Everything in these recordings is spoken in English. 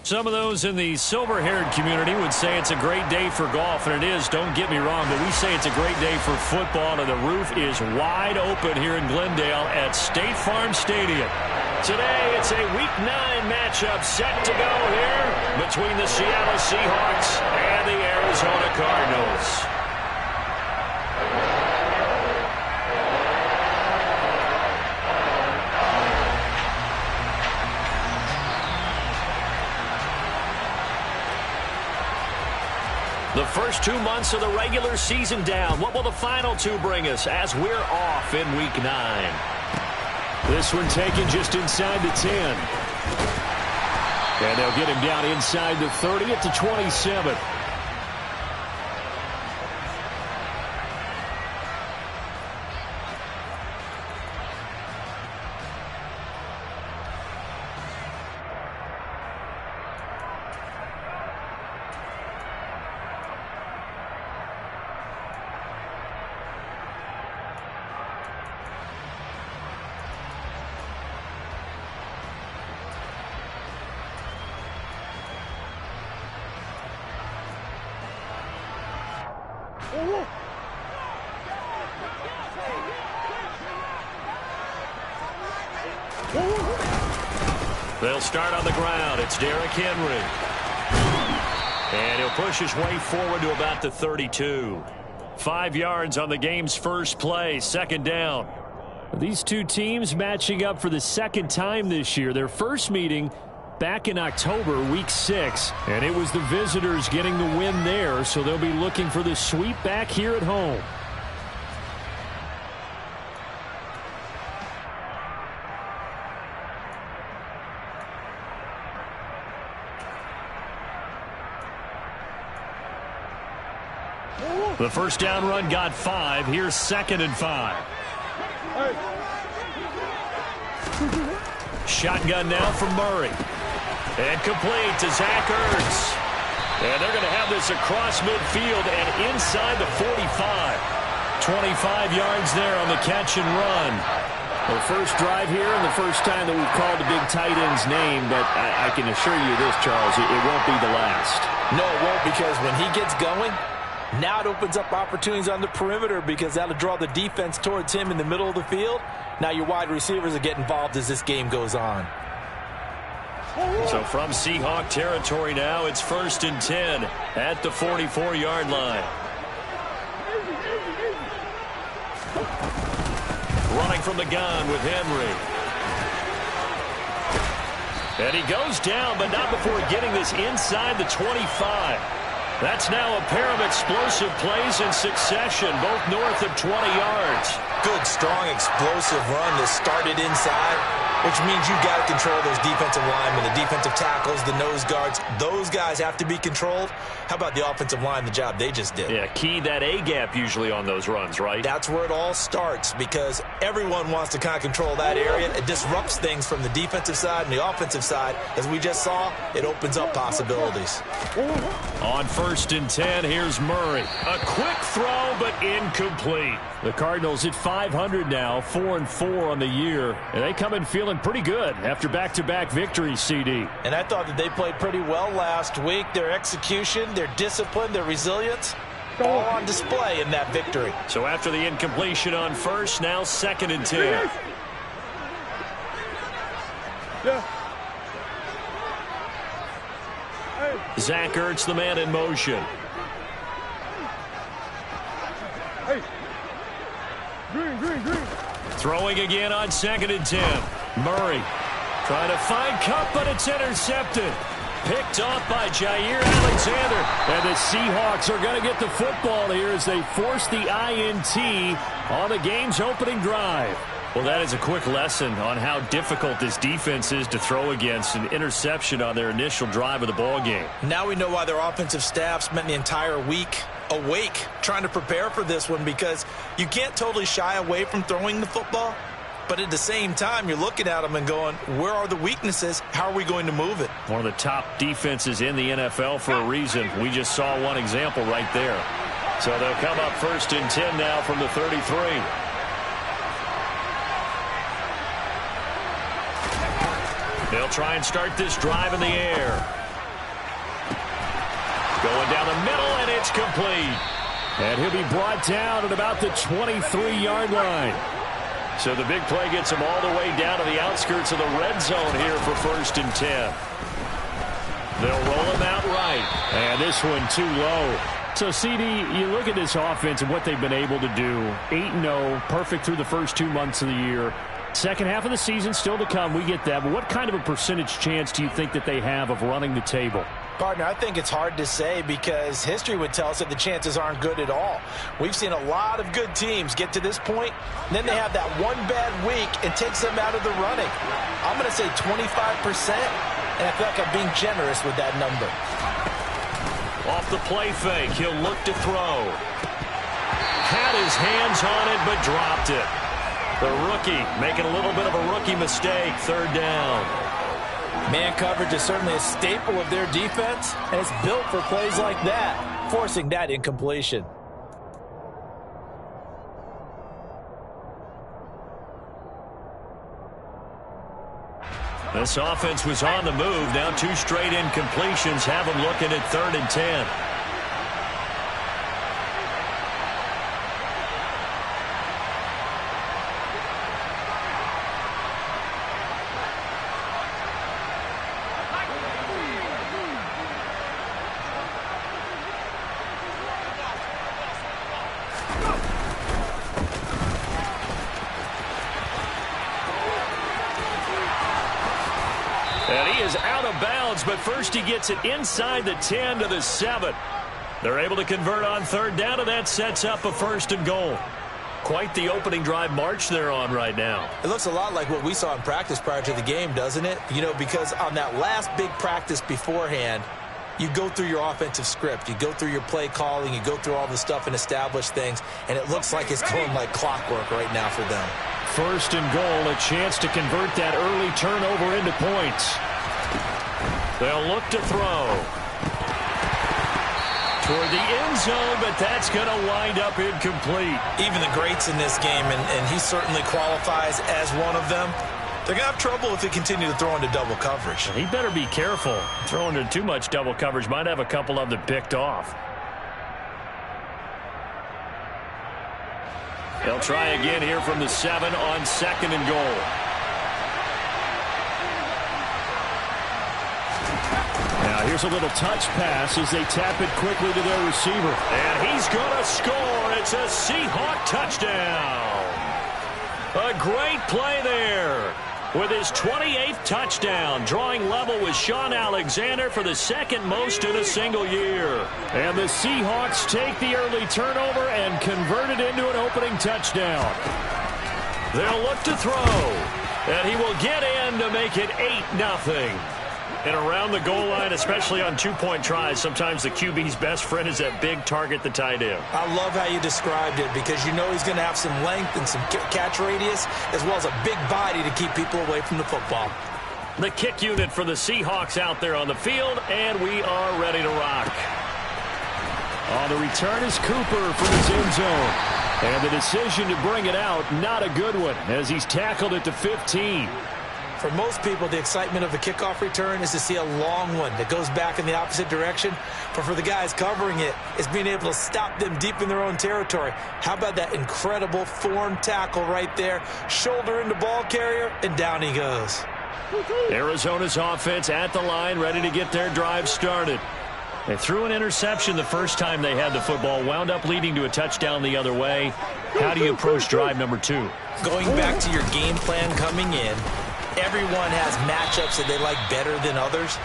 Some of those in the silver-haired community would say it's a great day for golf, and it is, don't get me wrong, but we say it's a great day for football, and the roof is wide open here in Glendale at State Farm Stadium. Today, it's a Week 9 matchup set to go here between the Seattle Seahawks and the Arizona Cardinals. The first 2 months of the regular season down. What will the final 2 bring us as we're off in Week 9? This one taken just inside the 10. And they'll get him down inside the 30 at the 27. They'll start on the ground. It's Derrick Henry. And he'll push his way forward to about the 32. 5 yards on the game's first play. Second down. These two teams matching up for the second time this year. Their first meeting back in October, Week 6. And it was the visitors getting the win there, so they'll be looking for the sweep back here at home. The first down run got 5. Here's 2nd and 5. Shotgun now from Murray. And complete to Zach Ertz. And they're going to have this across midfield and inside the 45. 25 yards there on the catch and run. The first drive here and the first time that we've called the big tight end's name, but I can assure you this, Charles, it won't be the last. No, it won't, because when he gets going, now it opens up opportunities on the perimeter because that'll draw the defense towards him in the middle of the field. Now your wide receivers will get involved as this game goes on. So from Seahawk territory now, it's 1st and 10 at the 44-yard line. Running from the gun with Henry. And he goes down, but not before getting this inside the 25. That's now a pair of explosive plays in succession, both north of 20 yards. Good, strong, explosive run that started inside, which means you've got to control those defensive linemen, the defensive tackles, the nose guards. Those guys have to be controlled. How about the offensive line, the job they just did? Yeah, key that A-gap usually on those runs, right? That's where it all starts because everyone wants to kind of control that area. It disrupts things from the defensive side and the offensive side. As we just saw, it opens up possibilities. On 1st and 10, here's Murray. A quick throw, but incomplete. The Cardinals at 500 now, 4-4 on the year. And they come in feeling pretty good after back-to-back victories, CD. And I thought that they played pretty well last week. Their execution, their discipline, their resilience, all on display in that victory. So after the incompletion on 1st, now 2nd and 10. Zach Ertz, the man in motion. Throwing again on 2nd and 10. Murray trying to find Kupp, but it's intercepted. Picked off by Jair Alexander. And the Seahawks are going to get the football here as they force the INT on the game's opening drive. Well, that is a quick lesson on how difficult this defense is to throw against. An interception on their initial drive of the ball game. Now we know why their offensive staff spent the entire week awake trying to prepare for this one, because you can't totally shy away from throwing the football. But at the same time, you're looking at them and going, where are the weaknesses? How are we going to move it? One of the top defenses in the NFL for a reason. We just saw one example right there. So they'll come up 1st and 10 now from the 33. They'll try and start this drive in the air. Going down the middle, and it's complete. And he'll be brought down at about the 23-yard line. So the big play gets him all the way down to the outskirts of the red zone here for 1st and 10. They'll roll him out right. And this one too low. So, CD, you look at this offense and what they've been able to do. 8-0, perfect through the first 2 months of the year. Second half of the season still to come. We get that. But what kind of a percentage chance do you think that they have of running the table? Partner, I think it's hard to say because history would tell us that the chances aren't good at all. We've seen a lot of good teams get to this point, and then they have that one bad week and takes them out of the running. I'm going to say 25%, and I feel like I'm being generous with that number. Off the play fake, he'll look to throw. Had his hands on it, but dropped it. The rookie making a little bit of a rookie mistake, 3rd down. Man coverage is certainly a staple of their defense, and it's built for plays like that, forcing that incompletion. This offense was on the move. Now 2 straight incompletions have them looking at 3rd and 10. And he is out of bounds, but first he gets it inside the 10 to the 7. They're able to convert on 3rd down, and that sets up a 1st and goal. Quite the opening drive march they're on right now. It looks a lot like what we saw in practice prior to the game, doesn't it? You know, because on that last big practice beforehand, you go through your offensive script. You go through your play calling. You go through all the stuff and establish things, and it looks like it's going like clockwork right now for them. 1st and goal, a chance to convert that early turnover into points. They'll look to throw. Toward the end zone, but that's going to wind up incomplete. Even the greats in this game, and he certainly qualifies as one of them, they're going to have trouble if they continue to throw into double coverage. He better be careful. Throwing into too much double coverage might have a couple of them picked off. They'll try again here from the 7 on 2nd and goal. Now here's a little touch pass as they tap it quickly to their receiver. And he's going to score. It's a Seahawk touchdown. A great play there. With his 28th touchdown, drawing level with Sean Alexander for the 2nd most in a single year. And the Seahawks take the early turnover and convert it into an opening touchdown. They'll look to throw, and he will get in to make it 8-0. And around the goal line, especially on 2-point tries, sometimes the QB's best friend is that big target, the tight end. I love how you described it because you know he's going to have some length and some catch radius as well as a big body to keep people away from the football. The kick unit for the Seahawks out there on the field, and we are ready to rock. On the return is Cooper from his end zone. And the decision to bring it out, not a good one, as he's tackled at the 15. For most people, the excitement of the kickoff return is to see a long one that goes back in the opposite direction. But for the guys covering it, it's being able to stop them deep in their own territory. How about that incredible form tackle right there? Shoulder into ball carrier, and down he goes. Arizona's offense at the line, ready to get their drive started. They threw an interception the first time they had the football, wound up leading to a touchdown the other way. How do you approach drive number 2? Going back to your game plan coming in, everyone has matchups that they like better than others,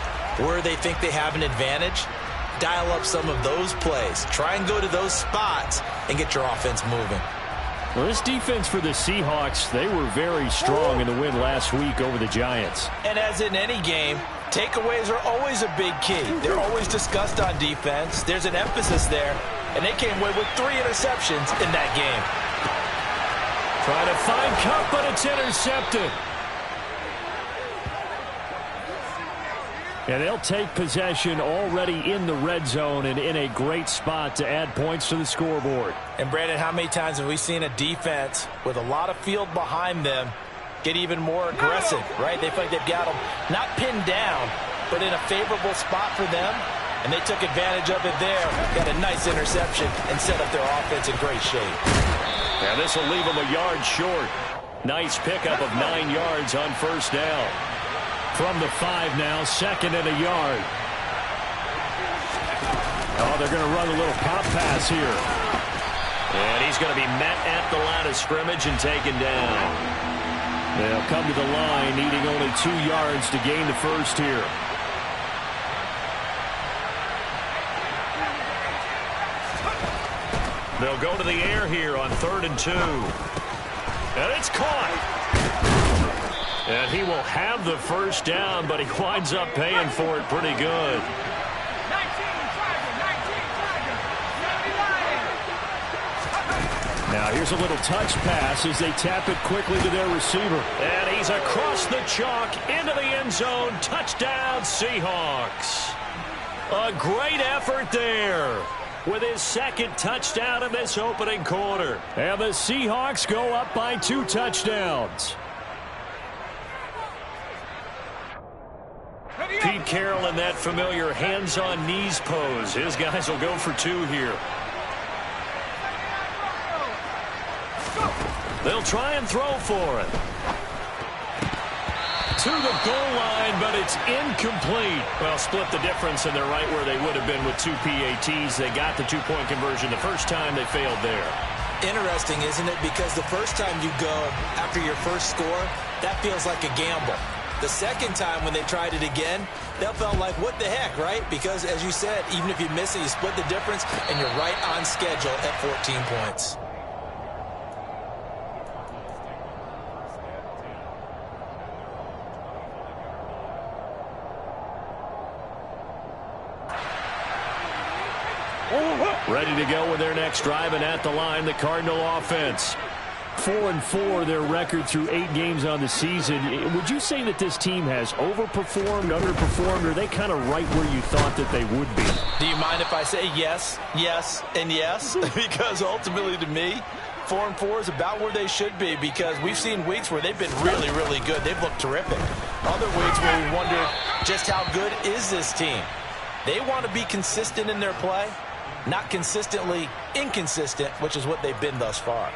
where they think they have an advantage. Dial up some of those plays. Try and go to those spots and get your offense moving. Well, this defense for the Seahawks, they were very strong in the win last week over the Giants. And as in any game, takeaways are always a big key. They're always discussed on defense. There's an emphasis there, and they came away with 3 interceptions in that game. Trying to find Kupp, but it's intercepted. And they'll take possession already in the red zone and in a great spot to add points to the scoreboard. And, Brandon, how many times have we seen a defense with a lot of field behind them get even more aggressive, right? They feel like they've got them not pinned down, but in a favorable spot for them. And they took advantage of it there. Got a nice interception and set up their offense in great shape. Yeah, this will leave them a yard short. Nice pickup of 9 yards on first down. From the 5 now, 2nd and a yard. Oh, they're going to run a little pop pass here. And he's going to be met at the line of scrimmage and taken down. They'll come to the line, needing only 2 yards to gain the first here. They'll go to the air here on 3rd and 2. And it's caught. And he will have the first down, but he winds up paying for it pretty good. Now here's a little touch pass as they tap it quickly to their receiver. And he's across the chalk into the end zone. Touchdown, Seahawks. A great effort there with his 2nd touchdown in this opening quarter. And the Seahawks go up by 2 touchdowns. Pete Carroll in that familiar hands-on knees pose. His guys will go for 2 here. They'll try and throw for it. To the goal line, but it's incomplete. Well, split the difference, and they're right where they would have been with 2 PATs. They got the 2-point conversion the first time. They failed there. Interesting, isn't it? Because the first time you go after your first score, that feels like a gamble. The second time when they tried it again, that felt like, what the heck, right? Because, as you said, even if you miss it, you split the difference, and you're right on schedule at 14 points. Ready to go with their next drive, and at the line, the Cardinal offense. 4-4, their record through 8 games on the season. Would you say that this team has overperformed, underperformed, or are they kind of right where you thought that they would be? Do you mind if I say yes, yes, and yes? Because ultimately, to me, 4-4 is about where they should be, because we've seen weeks where they've been really, really good. They've looked terrific. Other weeks where we wondered just how good is this team. They want to be consistent in their play, not consistently inconsistent, which is what they've been thus far.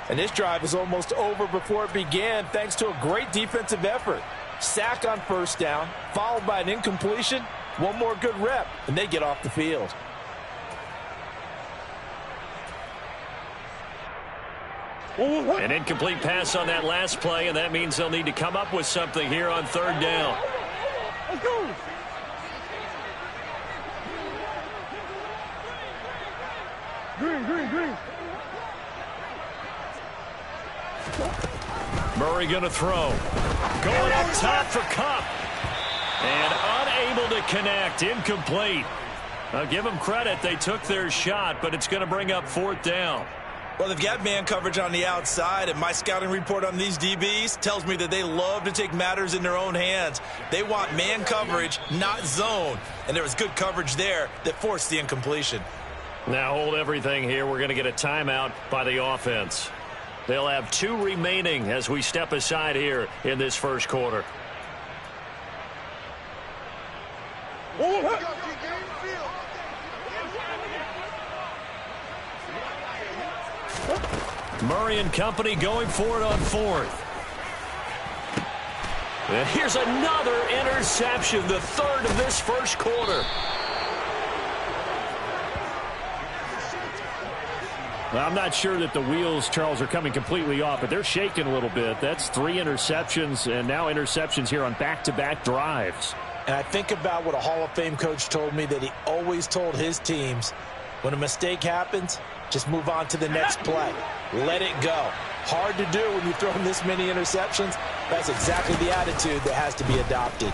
And this drive is almost over before it began, thanks to a great defensive effort. Sack on first down, followed by an incompletion, one more good rep, and they get off the field. An incomplete pass on that last play, and that means they'll need to come up with something here on 3rd down. Let's go. Green. Murray going to throw. Going up top for Kupp. And unable to connect. Incomplete. I'll give them credit. They took their shot, but it's going to bring up 4th down. Well, they've got man coverage on the outside, and my scouting report on these DBs tells me that they love to take matters in their own hands. They want man coverage, not zone. And there was good coverage there that forced the incompletion. Now hold everything here. We're going to get a timeout by the offense. They'll have 2 remaining as we step aside here in this first quarter. Murray and company going for it on 4th. And here's another interception, the 3rd of this first quarter. Well, I'm not sure that the wheels, Charles, are coming completely off, but they're shaking a little bit. That's 3 interceptions, and now interceptions here on back-to-back drives. And I think about what a Hall of Fame coach told me, that he always told his teams, when a mistake happens, just move on to the next play. Let it go. Hard to do when you throw in this many interceptions. That's exactly the attitude that has to be adopted.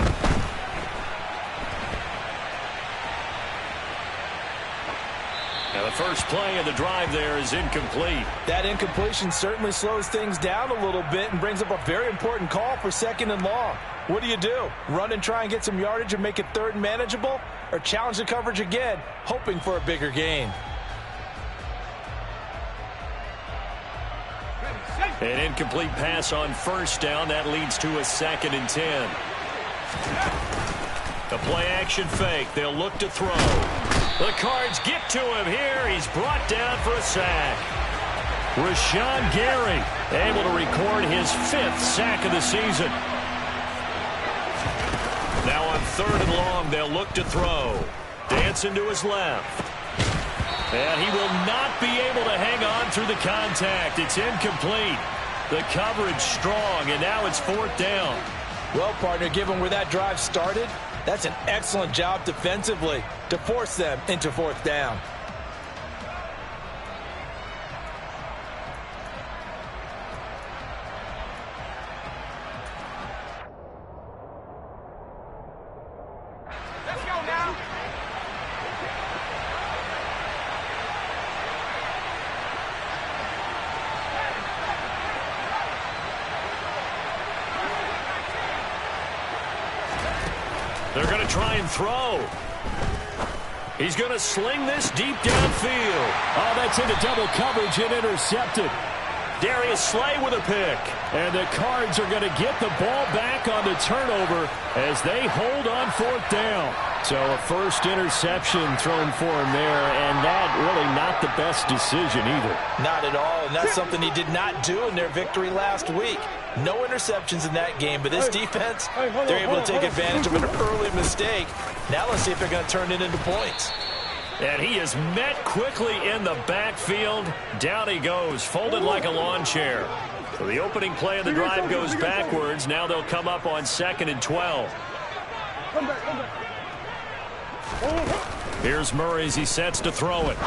Now the first play of the drive there is incomplete. That incompletion certainly slows things down a little bit and brings up a very important call for 2nd and long. What do? Run and try and get some yardage and make it 3rd and manageable? Or challenge the coverage again, hoping for a bigger gain? An incomplete pass on first down. That leads to a 2nd and 10. A play-action fake. They'll look to throw. The Cards get to him here. He's brought down for a sack. Rashawn Gary able to record his 5th sack of the season. Now on 3rd and long, they'll look to throw. Dancing to his left. And he will not be able to hang on through the contact. It's incomplete. The coverage strong, and now it's 4th down. Well, partner, given where that drive started, that's an excellent job defensively to force them into 4th down. Let's go now. They're going to try and throw. He's going to sling this deep downfield. Oh, that's into double coverage and intercepted. Darius Slay with a pick. And the Cards are going to get the ball back on the turnover as they hold on 4th down. So a first interception thrown for him there, and that really not the best decision either. Not at all, and that's something he did not do in their victory last week. No interceptions in that game, but this defense, they're able to take advantage of an early mistake. Now let's see if they're going to turn it into points. And he is met quickly in the backfield. Down he goes, folded like a lawn chair. So the opening play of the drive goes backwards. Now they'll come up on 2nd and 12. Come back. Here's Murray as he sets to throw it.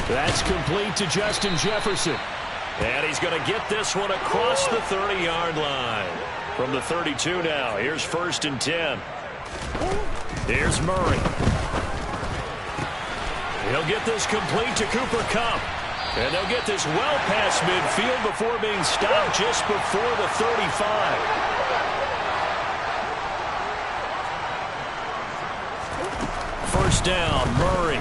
That's complete to Justin Jefferson. And he's going to get this one across the 30-yard line. From the 32 now, here's 1st and 10. Here's Murray. He'll get this complete to Cooper Kupp. And they'll get this well past midfield before being stopped just before the 35. First down, Murray.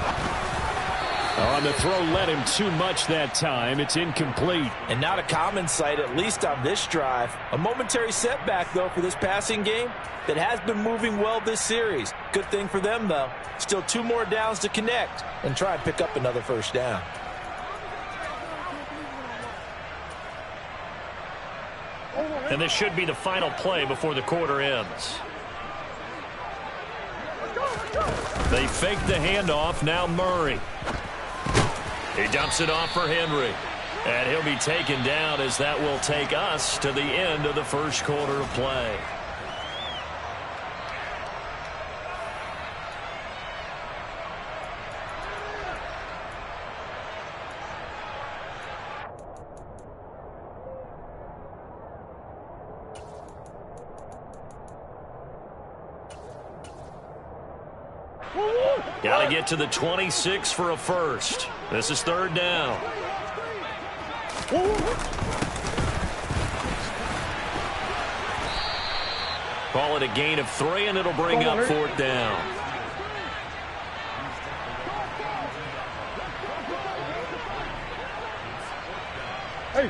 On the throw, led him too much that time. It's incomplete. And not a common sight, at least on this drive. A momentary setback, though, for this passing game that has been moving well this series. Good thing for them, though. Still 2 more downs to connect and try and pick up another first down. And this should be the final play before the quarter ends. They fake the handoff. Now Murray. He dumps it off for Henry. And he'll be taken down as that will take us to the end of the first quarter of play. Got to get to the 26 for a first. This is 3rd down. Call it a gain of 3, and it'll bring up 4th down. Hey.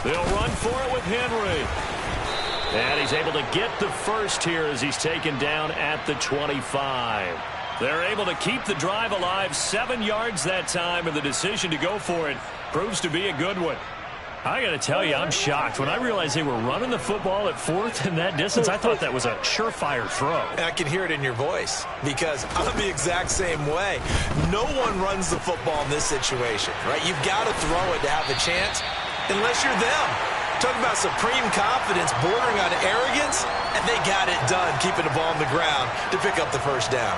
They'll run for it with Henry. And he's able to get the first here as he's taken down at the 25. They're able to keep the drive alive, 7 yards that time, and the decision to go for it proves to be a good one. I got to tell you, I'm shocked. When I realized they were running the football at 4th in that distance, I thought that was a surefire throw. And I can hear it in your voice because I'm the exact same way. No one runs the football in this situation, right? You've got to throw it to have a chance unless you're them. Talking about supreme confidence bordering on arrogance, and they got it done keeping the ball on the ground to pick up the first down.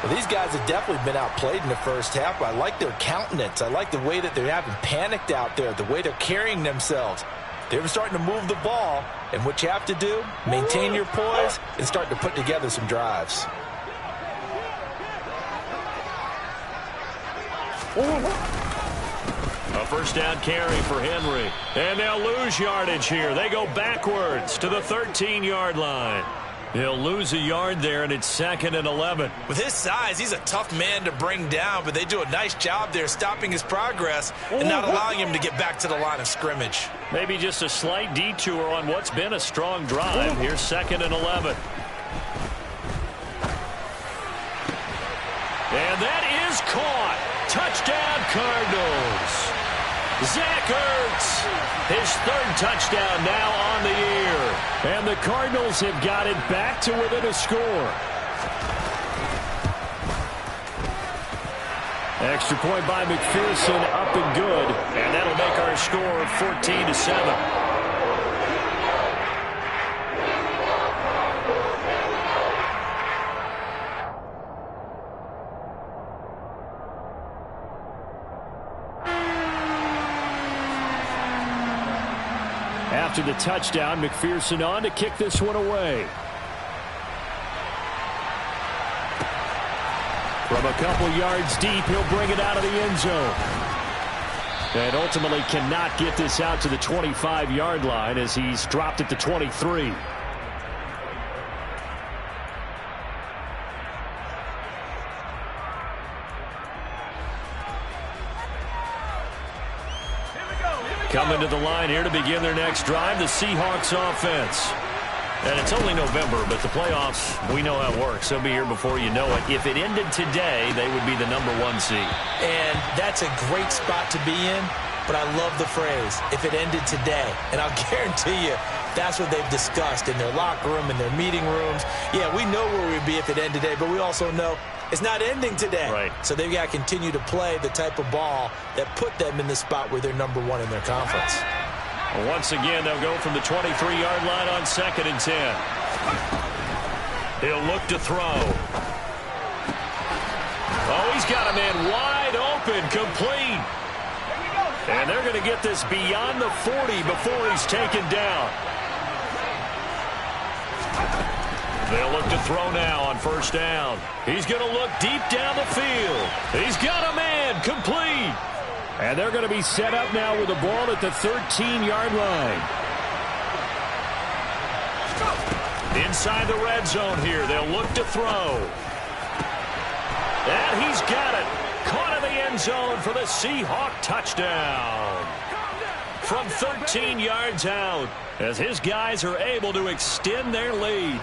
Well, these guys have definitely been outplayed in the first half, but I like their countenance. I like the way that they haven't panicked out there, the way they're carrying themselves. They're starting to move the ball, and what you have to do, maintain your poise and start to put together some drives. A first down carry for Henry. And they'll lose yardage here. They go backwards to the 13-yard line. He'll lose a yard there, and it's 2nd and 11. With his size, he's a tough man to bring down, but they do a nice job there stopping his progress and not allowing him to get back to the line of scrimmage. Maybe just a slight detour on what's been a strong drive. Here's 2nd and 11. And that is caught. Touchdown, Cardinals. Zach Ertz, his 3rd touchdown now on the year. And the Cardinals have got it back to within a score. Extra point by McPherson, up and good. And that'll make our score 14-7. After the touchdown, McPherson on to kick this one away. From a couple yards deep, he'll bring it out of the end zone. And ultimately cannot get this out to the 25-yard line as he's dropped at the 23. Coming to the line here to begin their next drive, the Seahawks offense. And it's only November, but the playoffs, we know how it works. They'll be here before you know it. If it ended today, they would be the #1 seed. And that's a great spot to be in, but I love the phrase, if it ended today. And I'll guarantee you, that's what they've discussed in their locker room, in their meeting rooms. Yeah, we know where we'd be if it ended today, but we also know it's not ending today. Right. So they've got to continue to play the type of ball that put them in the spot where they're #1 in their conference. Once again, they'll go from the 23-yard line on 2nd and 10. He'll look to throw. Oh, he's got a man wide open, complete. And they're going to get this beyond the 40 before he's taken down. They'll look to throw now on 1st down. He's going to look deep down the field. He's got a man, complete. And they're going to be set up now with the ball at the 13-yard line. Inside the red zone here, they'll look to throw. And he's got it. Caught in the end zone for the Seahawk touchdown. From 13 yards out, as his guys are able to extend their lead.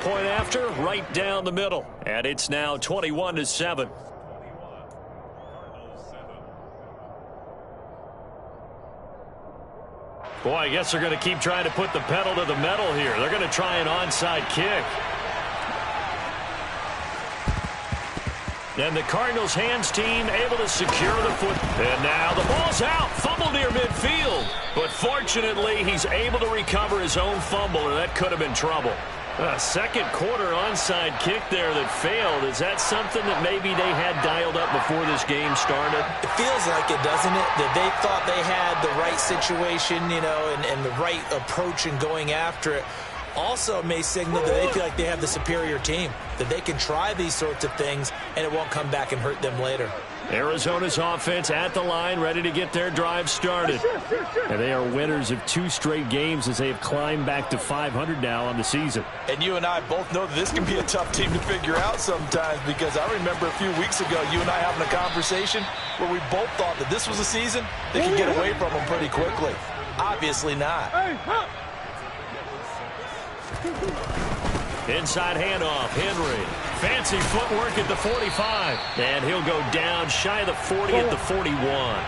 Point after, right down the middle. And it's now 21-7. Boy, I guess they're going to keep trying to put the pedal to the metal here. They're going to try an onside kick. And the Cardinals hands team able to secure the foot. And now the ball's out. Fumble near midfield. But fortunately, he's able to recover his own fumble, or that could have been trouble. A second quarter onside kick there that failed. Is that something that maybe they had dialed up before this game started? It feels like it, doesn't it? That they thought they had the right situation, you know, and the right approach in going after it. Also may signal that they feel like they have the superior team, that they can try these sorts of things and it won't come back and hurt them later. Arizona's offense at the line, ready to get their drive started. And they are winners of 2 straight games as they have climbed back to 500 now on the season. And you and I both know that this can be a tough team to figure out sometimes, because I remember a few weeks ago you and I having a conversation where we both thought that this was a season they could get away from them pretty quickly. Obviously not. Inside handoff, Henry. Fancy footwork at the 45. And he'll go down shy of the 40 at the 41.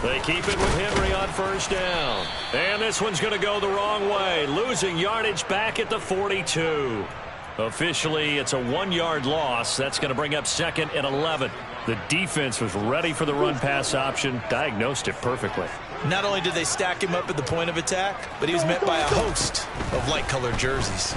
They keep it with Henry on 1st down. And this one's going to go the wrong way. Losing yardage back at the 42. Officially, it's a 1-yard loss. That's going to bring up 2nd and 11. The defense was ready for the run-pass option, diagnosed it perfectly. Not only did they stack him up at the point of attack, but he was met by a host of light-colored jerseys.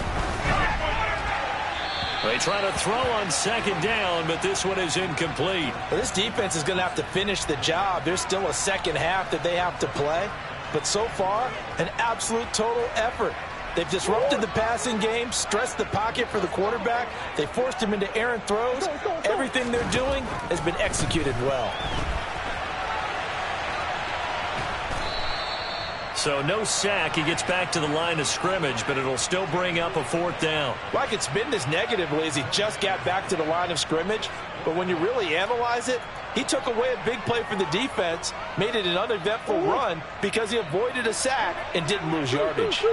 They try to throw on 2nd down, but this one is incomplete. Well, this defense is going to have to finish the job. There's still a second half that they have to play. But so far, an absolute total effort. They've disrupted the passing game, stressed the pocket for the quarterback. They forced him into errant throws. Everything they're doing has been executed well. So no sack. He gets back to the line of scrimmage, but it'll still bring up a 4th down. Well, I could spin this negatively as he just got back to the line of scrimmage. But when you really analyze it, he took away a big play for the defense, made it an uneventful run because he avoided a sack and didn't lose yardage.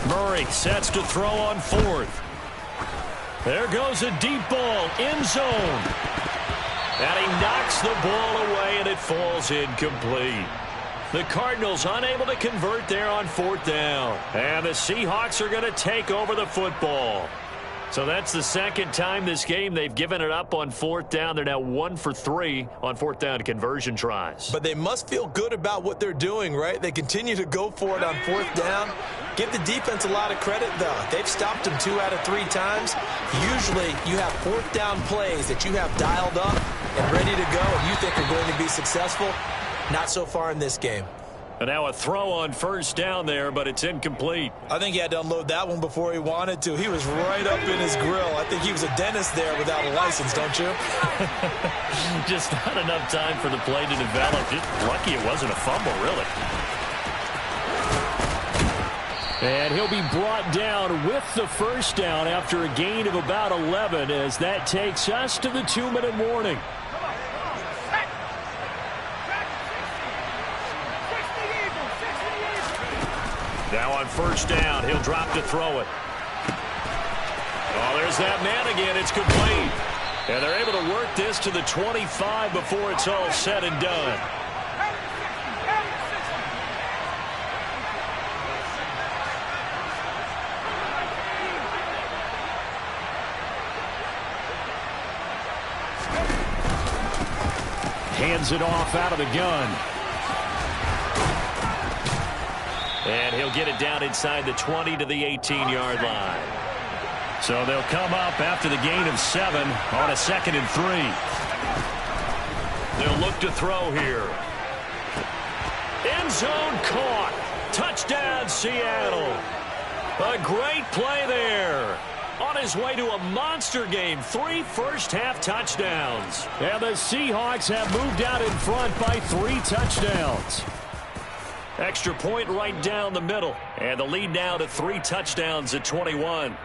Murray sets to throw on 4th. There goes a deep ball, end zone. And he knocks the ball away, and it falls incomplete. The Cardinals unable to convert there on 4th down. And the Seahawks are going to take over the football. So that's the second time this game they've given it up on 4th down. They're now 1 for 3 on 4th down conversion tries. But they must feel good about what they're doing, right? They continue to go for it on 4th down. Give the defense a lot of credit, though. They've stopped them 2 out of 3 times. Usually you have 4th down plays that you have dialed up and ready to go, and you think are going to be successful. Not so far in this game. And now a throw on 1st down there, but it's incomplete. I think he had to unload that one before he wanted to. He was right up in his grill. I think he was a dentist there without a license, don't you? Just not enough time for the play to develop. Just lucky it wasn't a fumble, really. And he'll be brought down with the 1st down after a gain of about 11 as that takes us to the 2-minute warning. Now on 1st down, he'll drop to throw it. Oh, there's that man again. It's complete. And they're able to work this to the 25 before it's all said and done. Hands it off out of the gun. And he'll get it down inside the 20 to the 18-yard line. So they'll come up after the gain of 7 on a 2nd and 3. They'll look to throw here. End zone caught. Touchdown, Seattle. A great play there. On his way to a monster game, 3 first-half touchdowns. And the Seahawks have moved out in front by 3 touchdowns. Extra point right down the middle. And the lead now to 3 touchdowns at 21.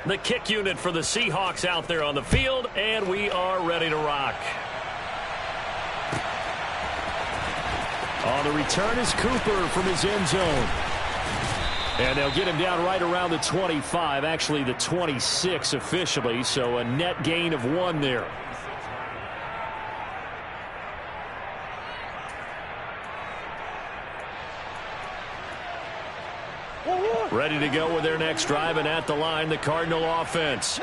The kick unit for the Seahawks out there on the field, and we are ready to rock. On the return is Cooper from his end zone. And they'll get him down right around the 25, actually the 26 officially, so a net gain of 1 there. Ready to go with their next drive, and at the line, the Cardinal offense.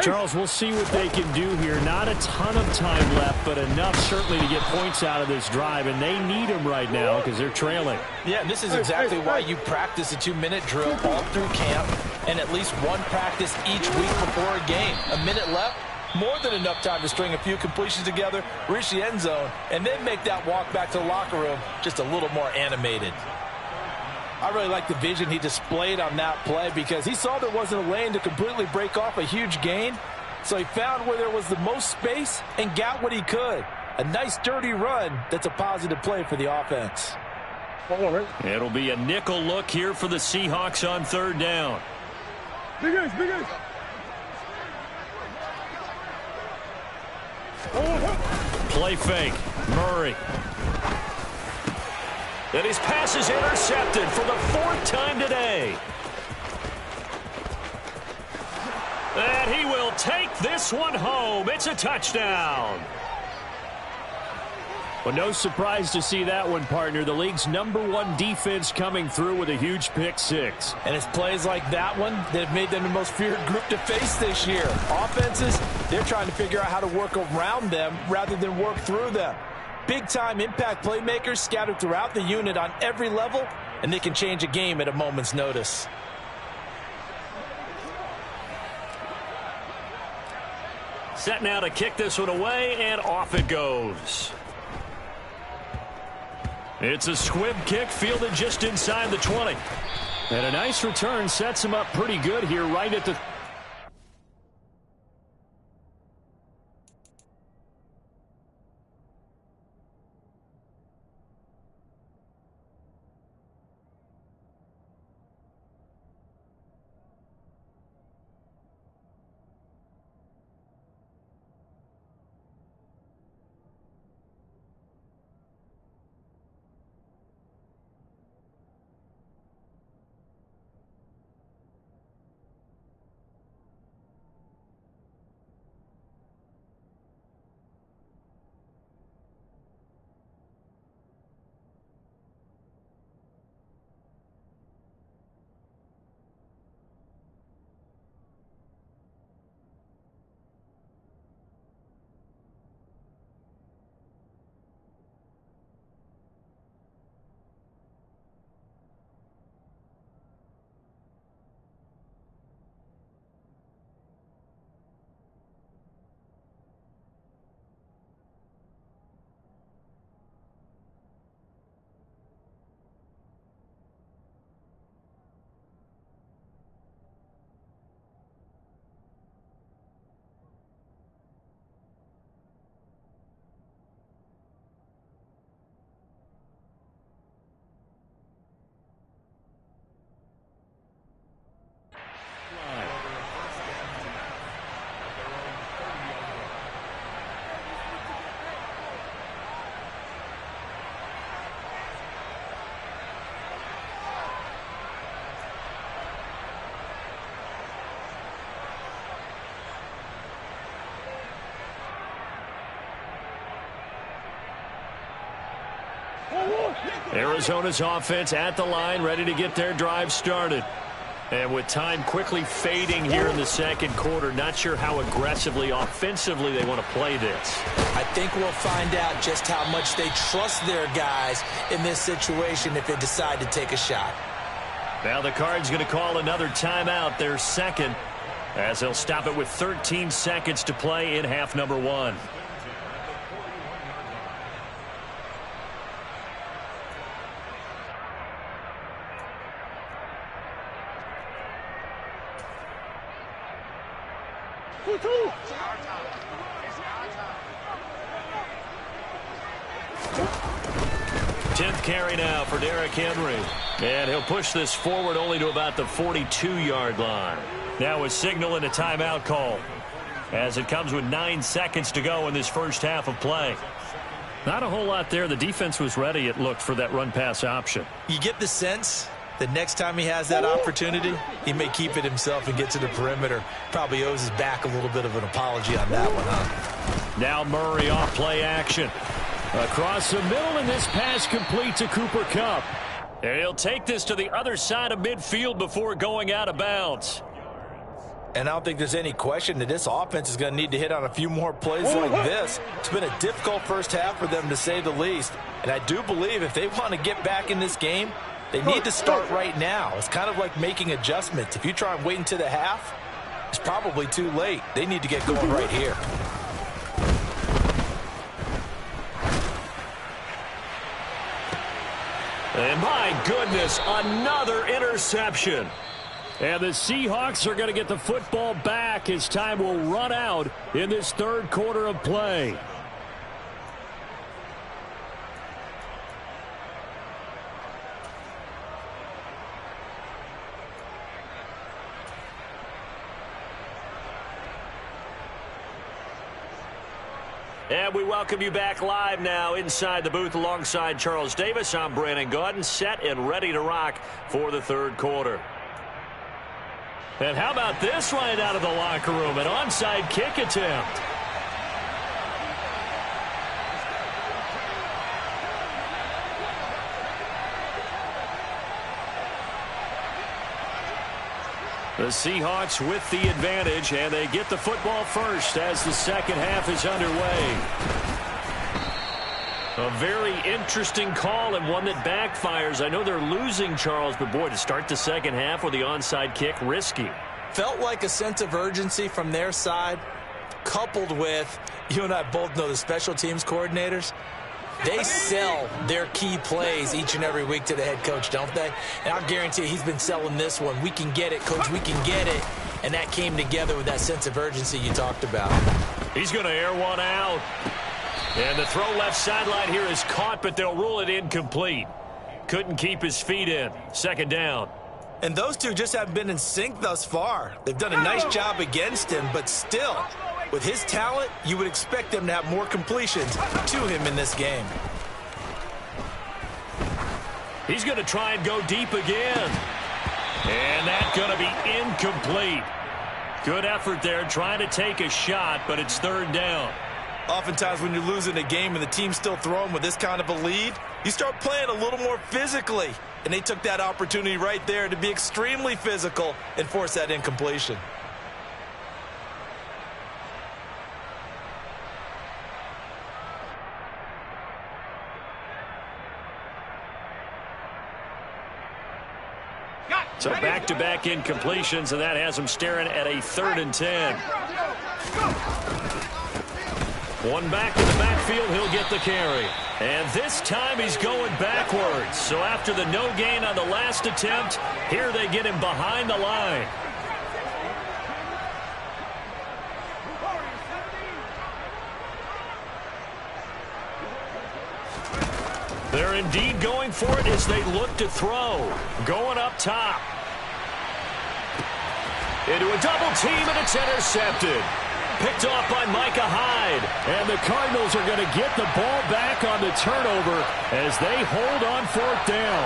Charles, we'll see what they can do here. Not a ton of time left, but enough certainly to get points out of this drive, and they need them right now because they're trailing. Yeah, and this is exactly why you practice a 2-minute drill all through camp and at least 1 practice each week before a game. A minute left, more than enough time to string a few completions together, reach the end zone, and then make that walk back to the locker room just a little more animated. I really like the vision he displayed on that play because he saw there wasn't a lane to completely break off a huge gain. So he found where there was the most space and got what he could. A nice dirty run that's a positive play for the offense. It'll be a nickel look here for the Seahawks on 3rd down. Big ace, big ace. Play fake. Murray. And his pass is intercepted for the 4th time today. And he will take this one home. It's a touchdown. Well, no surprise to see that one, partner. The league's #1 defense coming through with a huge pick 6. And it's plays like that one that have made them the most feared group to face this year. Offenses, they're trying to figure out how to work around them rather than work through them. Big-time impact playmakers scattered throughout the unit on every level, and they can change a game at a moment's notice. Set now to kick this one away, and off it goes. It's a squib kick fielded just inside the 20. And a nice return sets him up pretty good here right at the... Arizona's offense at the line, ready to get their drive started. And with time quickly fading here in the second quarter, not sure how aggressively, offensively they want to play this. I think we'll find out just how much they trust their guys in this situation if they decide to take a shot. Now the Cards going to call another timeout, their second, as they'll stop it with 13 seconds to play in half number 1. Carry now for Derrick Henry. And he'll push this forward only to about the 42-yard line. Now a signal and a timeout call as it comes with 9 seconds to go in this first half of play. Not a whole lot there. The defense was ready, it looked, for that run-pass option. You get the sense that next time he has that opportunity, he may keep it himself and get to the perimeter. Probably owes his back a little bit of an apology on that one, huh? Now Murray off play action. Across the middle, and this pass complete to Cooper Kupp. And he'll take this to the other side of midfield before going out of bounds. And I don't think there's any question that this offense is going to need to hit on a few more plays like this. It's been a difficult first half for them, to say the least. And I do believe if they want to get back in this game, they need to start right now. It's kind of like making adjustments. If you try and wait until the half, it's probably too late. They need to get going right here. And my goodness, another interception. And the Seahawks are going to get the football back as time will run out in this third quarter of play. And we welcome you back live now inside the booth alongside Charles Davis. I'm Brandon Gaudin, set and ready to rock for the third quarter. And how about this right out of the locker room? An onside kick attempt. The Seahawks with the advantage, and they get the football first as the second half is underway. A very interesting call and one that backfires. I know they're losing, Charles, but boy, to start the second half with the onside kick, risky. Felt like a sense of urgency from their side. coupled with, you and I both know the special teams coordinators, they sell their key plays each and every week to the head coach, don't they? And I'll guarantee you he's been selling this one. We can get it, coach, we can get it. And that came together with that sense of urgency you talked about. He's going to air one out. And the throw left sideline here is caught, but they'll rule it incomplete. Couldn't keep his feet in. Second down. And those two just haven't been in sync thus far. They've done a nice job against him, but still, with his talent, you would expect them to have more completions to him in this game. He's going to try and go deep again. And that's going to be incomplete. Good effort there trying to take a shot, but it's third down. Oftentimes when you're losing a game and the team's still throwing with this kind of a lead, you start playing a little more physically. And they took that opportunity right there to be extremely physical and force that incompletion. So back-to-back incompletions, and that has him staring at a 3rd and 10. One back in the backfield, he'll get the carry. And this time he's going backwards. So after the no gain on the last attempt, here they get him behind the line. They're indeed going for it as they look to throw. Going up top. Into a double team, and it's intercepted. Picked off by Micah Hyde. And the Cardinals are going to get the ball back on the turnover as they hold on 4th down.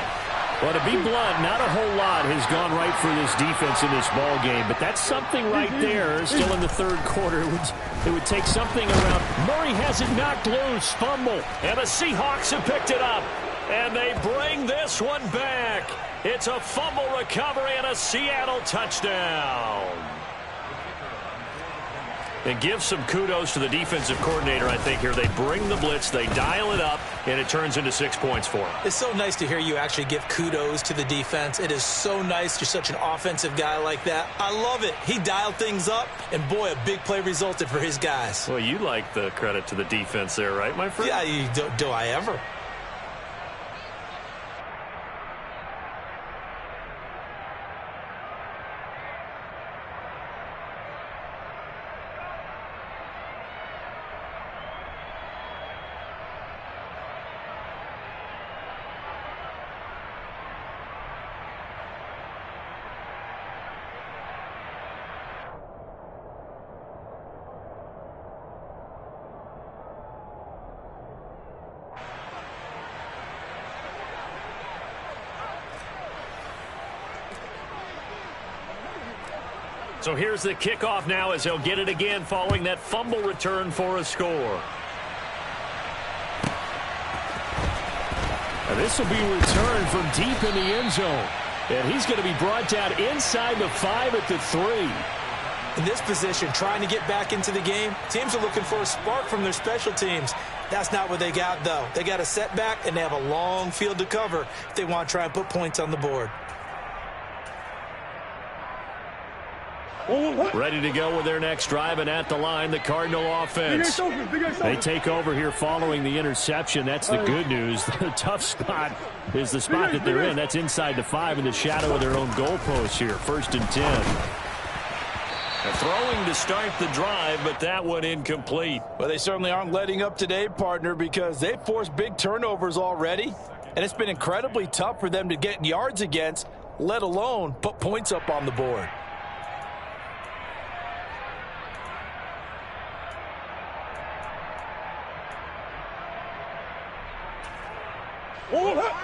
Well, to be blunt, not a whole lot has gone right for this defense in this ball game, but that's something right there. Still in the 3rd quarter. It would take something around. Murray has it knocked loose. Fumble. And the Seahawks have picked it up. And they bring this one back. It's a fumble recovery and a Seattle touchdown. And give some kudos to the defensive coordinator, I think, here. They bring the blitz, they dial it up, and it turns into 6 points for them. It's so nice to hear you actually give kudos to the defense. It is so nice. You're such an offensive guy like that. I love it. He dialed things up, and boy, a big play resulted for his guys. Well, you like the credit to the defense there, right, my friend? Yeah, do I ever? So here's the kickoff now as he'll get it again following that fumble return for a score. And this will be returned from deep in the end zone. And he's going to be brought down inside the 5 at the 3. In this position, trying to get back into the game, teams are looking for a spark from their special teams. That's not what they got, though. They got a setback, and they have a long field to cover if they want to try and put points on the board. Ready to go with their next drive, and at the line, the Cardinal offense. They take over here following the interception. That's the good news. The tough spot is the spot that they're in. That's inside the 5 in the shadow of their own goalpost here. 1st and 10. They're throwing to start the drive, but that one incomplete. Well, they certainly aren't letting up today, partner, because they've forced big turnovers already, and it's been incredibly tough for them to get yards against, let alone put points up on the board.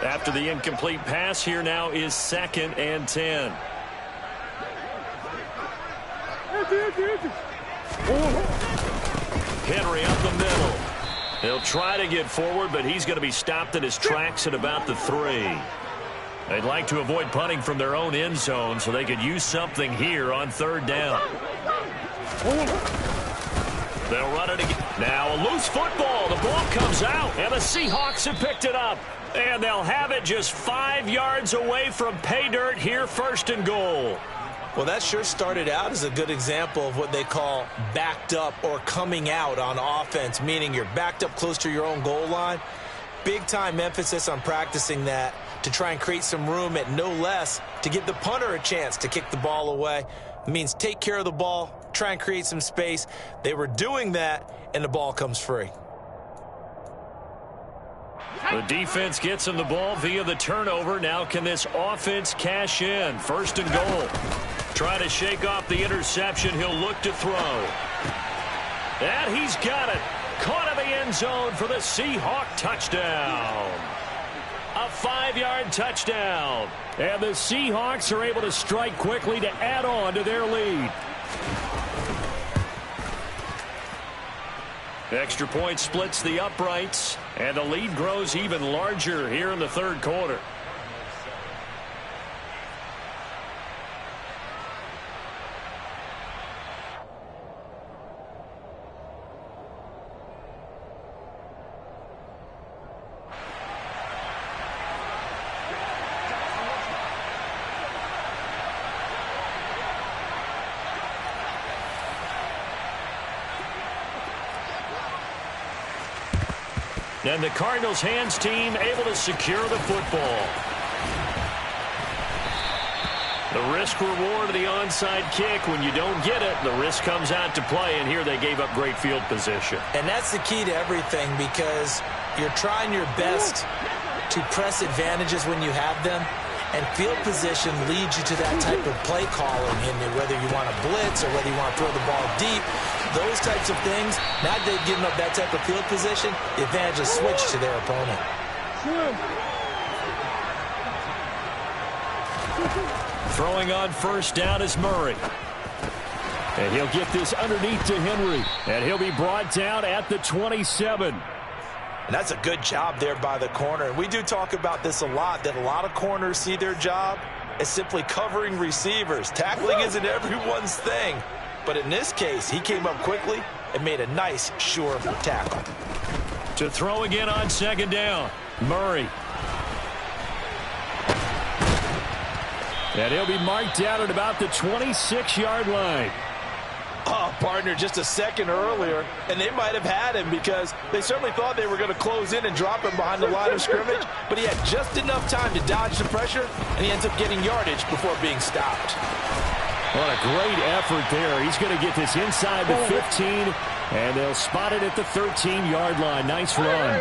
After the incomplete pass, here now is 2nd and 10. Henry up the middle. He'll try to get forward, but he's going to be stopped in his tracks at about the 3. They'd like to avoid punting from their own end zone so they could use something here on 3rd down. They'll run it again. Now a loose football. The ball comes out, and the Seahawks have picked it up. And they'll have it just 5 yards away from pay dirt here, 1st and goal. Well, that sure started out as a good example of what they call backed up or coming out on offense, meaning you're backed up close to your own goal line. Big-time emphasis on practicing that to try and create some room at no less to give the punter a chance to kick the ball away. It means take care of the ball, try and create some space. They were doing that, and the ball comes free. The defense gets him the ball via the turnover. Now can this offense cash in? First and goal. Trying to shake off the interception. He'll look to throw. And he's got it. Caught in the end zone for the Seahawk touchdown. A 5-yard touchdown. And the Seahawks are able to strike quickly to add on to their lead. Extra point splits the uprights, and the lead grows even larger here in the third quarter. And the Cardinals hands team able to secure the football. The risk reward of the onside kick. When you don't get it, the risk comes out to play, and here they gave up great field position. And that's the key to everything, because you're trying your best to press advantages when you have them, and field position leads you to that type of play calling, and whether you want to blitz or whether you want to throw the ball deep, those types of things. Now that they've given up that type of field position, the advantage is switched to their opponent. Throwing on first down is Murray. And he'll get this underneath to Henry. And he'll be brought down at the 27. And that's a good job there by the corner. And we do talk about this a lot, that a lot of corners see their job as simply covering receivers. Tackling isn't everyone's thing. But in this case, he came up quickly and made a nice, sure tackle. To throw again on second down, Murray. And he'll be marked down at about the 26-yard line. Oh, partner, just a second earlier, and they might have had him because they certainly thought they were going to close in and drop him behind the line of scrimmage, but he had just enough time to dodge the pressure, and he ends up getting yardage before being stopped. What a great effort there. He's going to get this inside the 15, and they'll spot it at the 13-yard line. Nice run.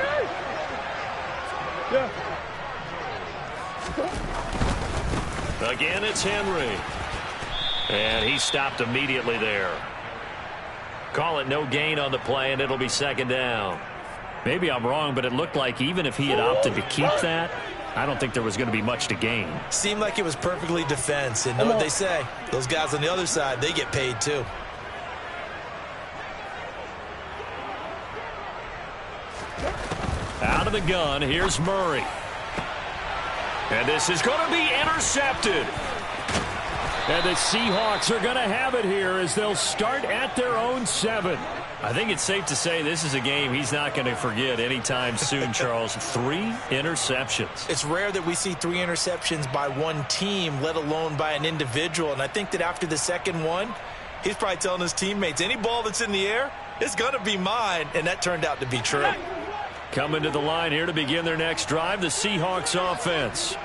Again, it's Henry. And he stopped immediately there. Call it no gain on the play, and it'll be second down. Maybe I'm wrong, but it looked like even if he had opted to keep that, I don't think there was going to be much to gain. Seemed like it was perfectly defense. And know what they say, those guys on the other side, they get paid too. Out of the gun, here's Murray. And this is going to be intercepted. And the Seahawks are going to have it here as they'll start at their own 7. I think it's safe to say this is a game he's not going to forget anytime soon, Charles. 3 interceptions. It's rare that we see 3 interceptions by one team, let alone by an individual. And I think that after the second one, he's probably telling his teammates, any ball that's in the air, it's going to be mine. And that turned out to be true. Coming to the line here to begin their next drive, the Seahawks offense.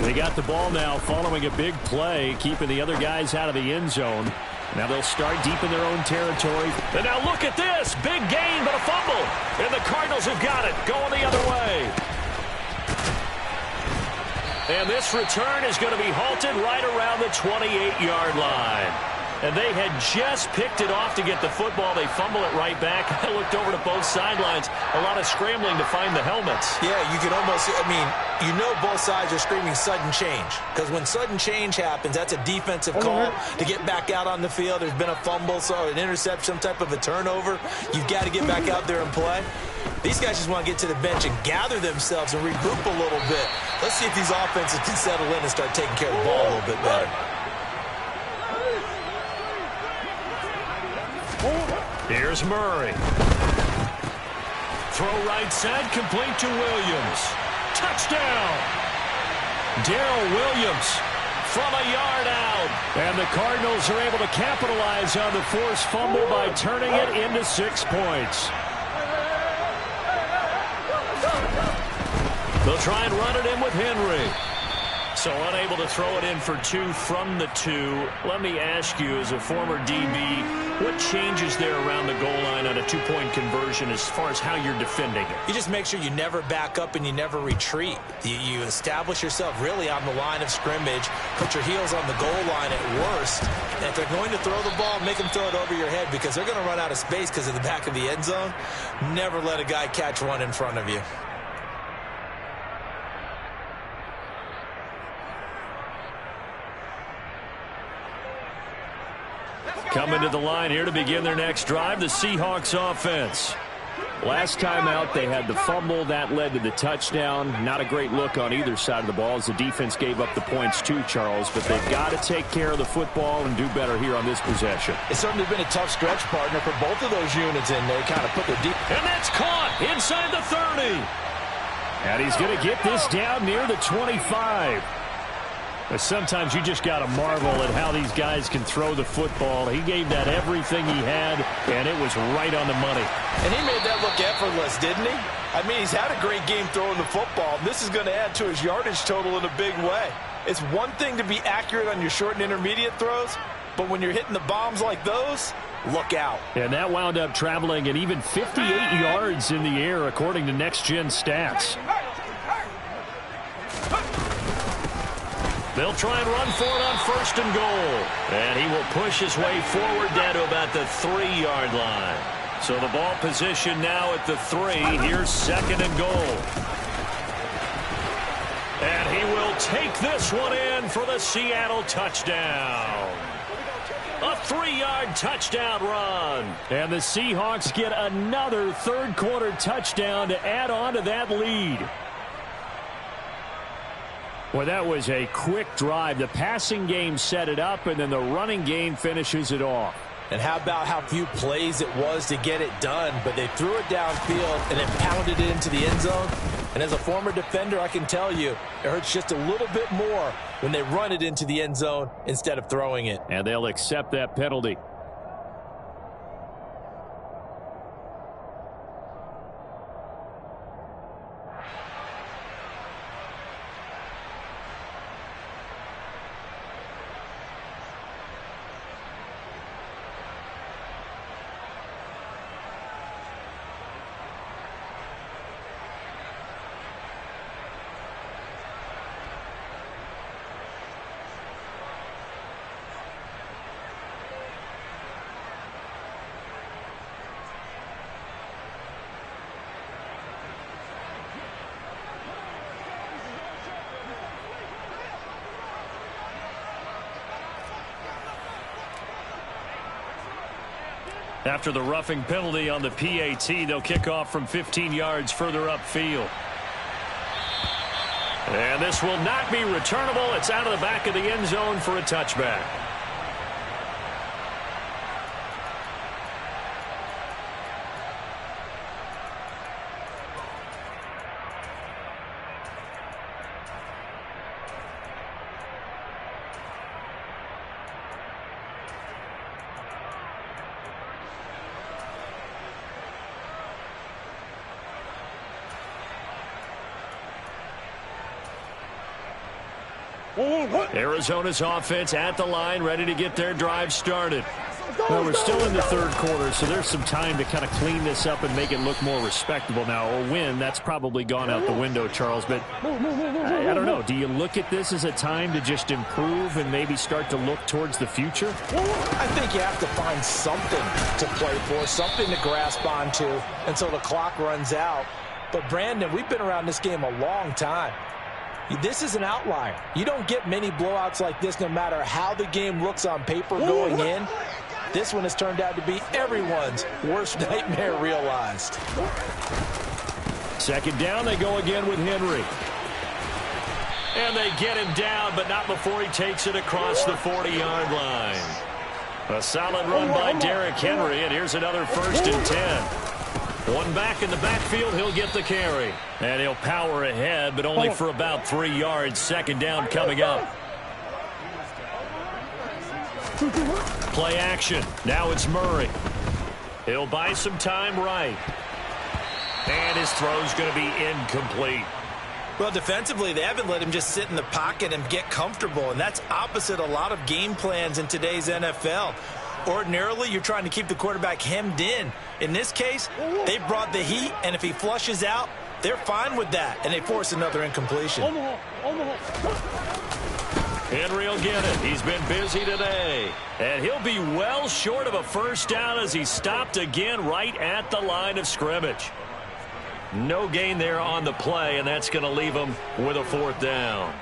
They got the ball now following a big play, keeping the other guys out of the end zone. Now they'll start deep in their own territory. And now look at this. Big gain, but a fumble. And the Cardinals have got it. Going the other way. And this return is going to be halted right around the 28-yard line. And they had just picked it off to get the football. They fumble it right back. I looked over to both sidelines. A lot of scrambling to find the helmets. Yeah, you can almost, you know both sides are screaming sudden change. Because when sudden change happens, that's a defensive call to get back out on the field. There's been a fumble, so an interception, some type of a turnover. You've got to get back out there and play. These guys just want to get to the bench and gather themselves and regroup a little bit. Let's see if these offenses can settle in and start taking care of the ball a little bit better. Here's Murray. Throw right side, complete to Williams. Touchdown! Darrell Williams from a yard out. And the Cardinals are able to capitalize on the forced fumble by turning it into 6 points. They'll try and run it in with Henry. So unable to throw it in for 2 from the 2. Let me ask you, as a former DB, what changes there around the goal line on a 2-point conversion as far as how you're defending it? You just make sure you never back up and you never retreat. You establish yourself really on the line of scrimmage, put your heels on the goal line at worst. And if they're going to throw the ball, make them throw it over your head because they're going to run out of space because of the back of the end zone. Never let a guy catch one in front of you. Coming to the line here to begin their next drive, the Seahawks offense. Last time out, they had the fumble. That led to the touchdown. Not a great look on either side of the ball as the defense gave up the points too, Charles. But they've got to take care of the football and do better here on this possession. It's certainly been a tough stretch, partner, for both of those units in there. Kind of put their deep. And that's caught inside the 30. And he's going to get this down near the 25. But sometimes you just got to marvel at how these guys can throw the football. He gave that everything he had, and it was right on the money. And he made that look effortless, didn't he? I mean, he's had a great game throwing the football. This is going to add to his yardage total in a big way. It's one thing to be accurate on your short and intermediate throws, but when you're hitting the bombs like those, look out. And that wound up traveling an even 58 yards in the air, according to Next Gen Stats. They'll try and run for it on 1st and goal. And he will push his way forward down to about the 3-yard line. So the ball position now at the 3. Here's 2nd and goal. And he will take this one in for the Seattle touchdown. A 3-yard touchdown run. And the Seahawks get another third-quarter touchdown to add on to that lead. Well, that was a quick drive. The passing game set it up, and then the running game finishes it off. And how about how few plays it was to get it done, but they threw it downfield and then pounded it into the end zone. And as a former defender, I can tell you, it hurts just a little bit more when they run it into the end zone instead of throwing it. And they'll accept that penalty. After the roughing penalty on the PAT, they'll kick off from 15 yards further upfield. And this will not be returnable. It's out of the back of the end zone for a touchback. Arizona's offense at the line, ready to get their drive started. Well, we're still in the third quarter, so there's some time to kind of clean this up and make it look more respectable. Now, a win, that's probably gone out the window, Charles, but I don't know. Do you look at this as a time to just improve and maybe start to look towards the future? I think you have to find something to play for, something to grasp onto until the clock runs out. But, Brandon, we've been around this game a long time. This is an outlier. You don't get many blowouts like this no matter how the game looks on paper going in. This one has turned out to be everyone's worst nightmare realized. 2nd down, they go again with Henry. And they get him down, but not before he takes it across the 40-yard line. A solid run by Derrick Henry, and here's another 1st and 10. One back in the backfield, he'll get the carry. And he'll power ahead, but only for about 3 yards. 2nd down coming up. Play action. Now it's Murray. He'll buy some time right. And his throw's going to be incomplete. Well, defensively, they haven't let him just sit in the pocket and get comfortable, and that's opposite a lot of game plans in today's NFL. Ordinarily, you're trying to keep the quarterback hemmed in. In this case, they brought the heat, and if he flushes out, they're fine with that, and they force another incompletion. Henry will get it. He's been busy today. And he'll be well short of a first down as he's stopped again right at the line of scrimmage. No gain there on the play, and that's going to leave him with a fourth down.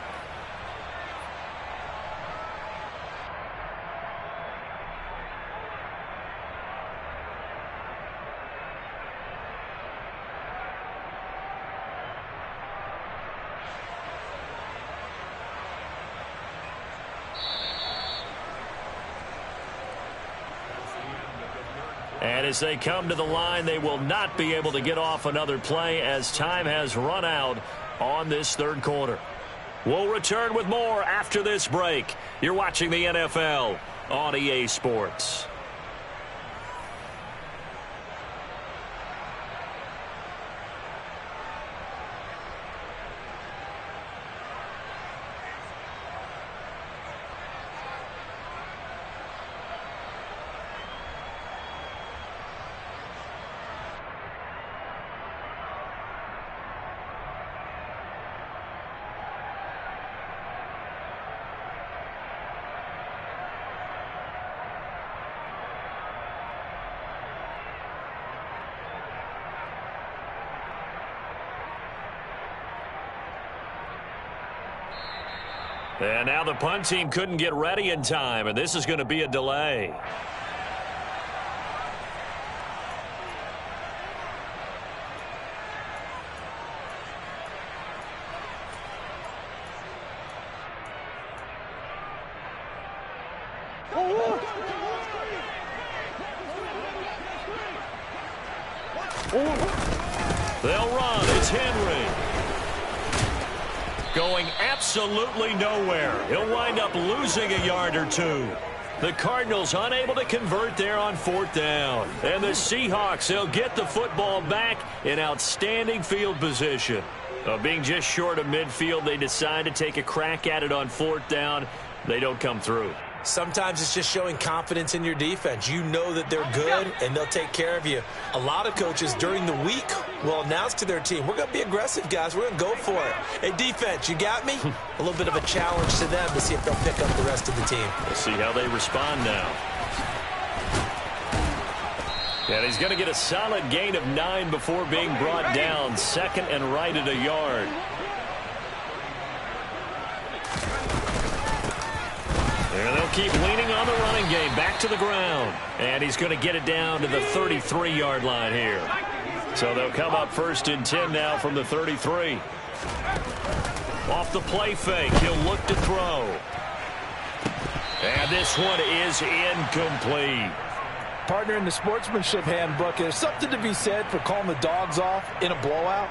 And as they come to the line, they will not be able to get off another play as time has run out on this third quarter. We'll return with more after this break. You're watching the NFL on EA Sports. And now the punt team couldn't get ready in time, and this is going to be a delay. They'll run. It's Henry. Going absolutely nowhere. He'll wind up losing a yard or two. The Cardinals unable to convert there on fourth down. And the Seahawks, they'll get the football back in outstanding field position. Being just short of midfield, they decide to take a crack at it on fourth down. They don't come through. Sometimes it's just showing confidence in your defense. You know that they're good, and they'll take care of you. A lot of coaches during the week will announce to their team, we're going to be aggressive, guys. We're going to go for it. Hey, defense, you got me? A little bit of a challenge to them to see if they'll pick up the rest of the team. We'll see how they respond now. And he's going to get a solid gain of 9 before being brought down. Second and right at a yard. And they'll keep leaning on the running game. Back to the ground. And he's going to get it down to the 33-yard line here. So they'll come up first and 10 now from the 33. Off the play fake. He'll look to throw. And this one is incomplete. Partner, in the sportsmanship handbook, there's something to be said for calling the dogs off in a blowout.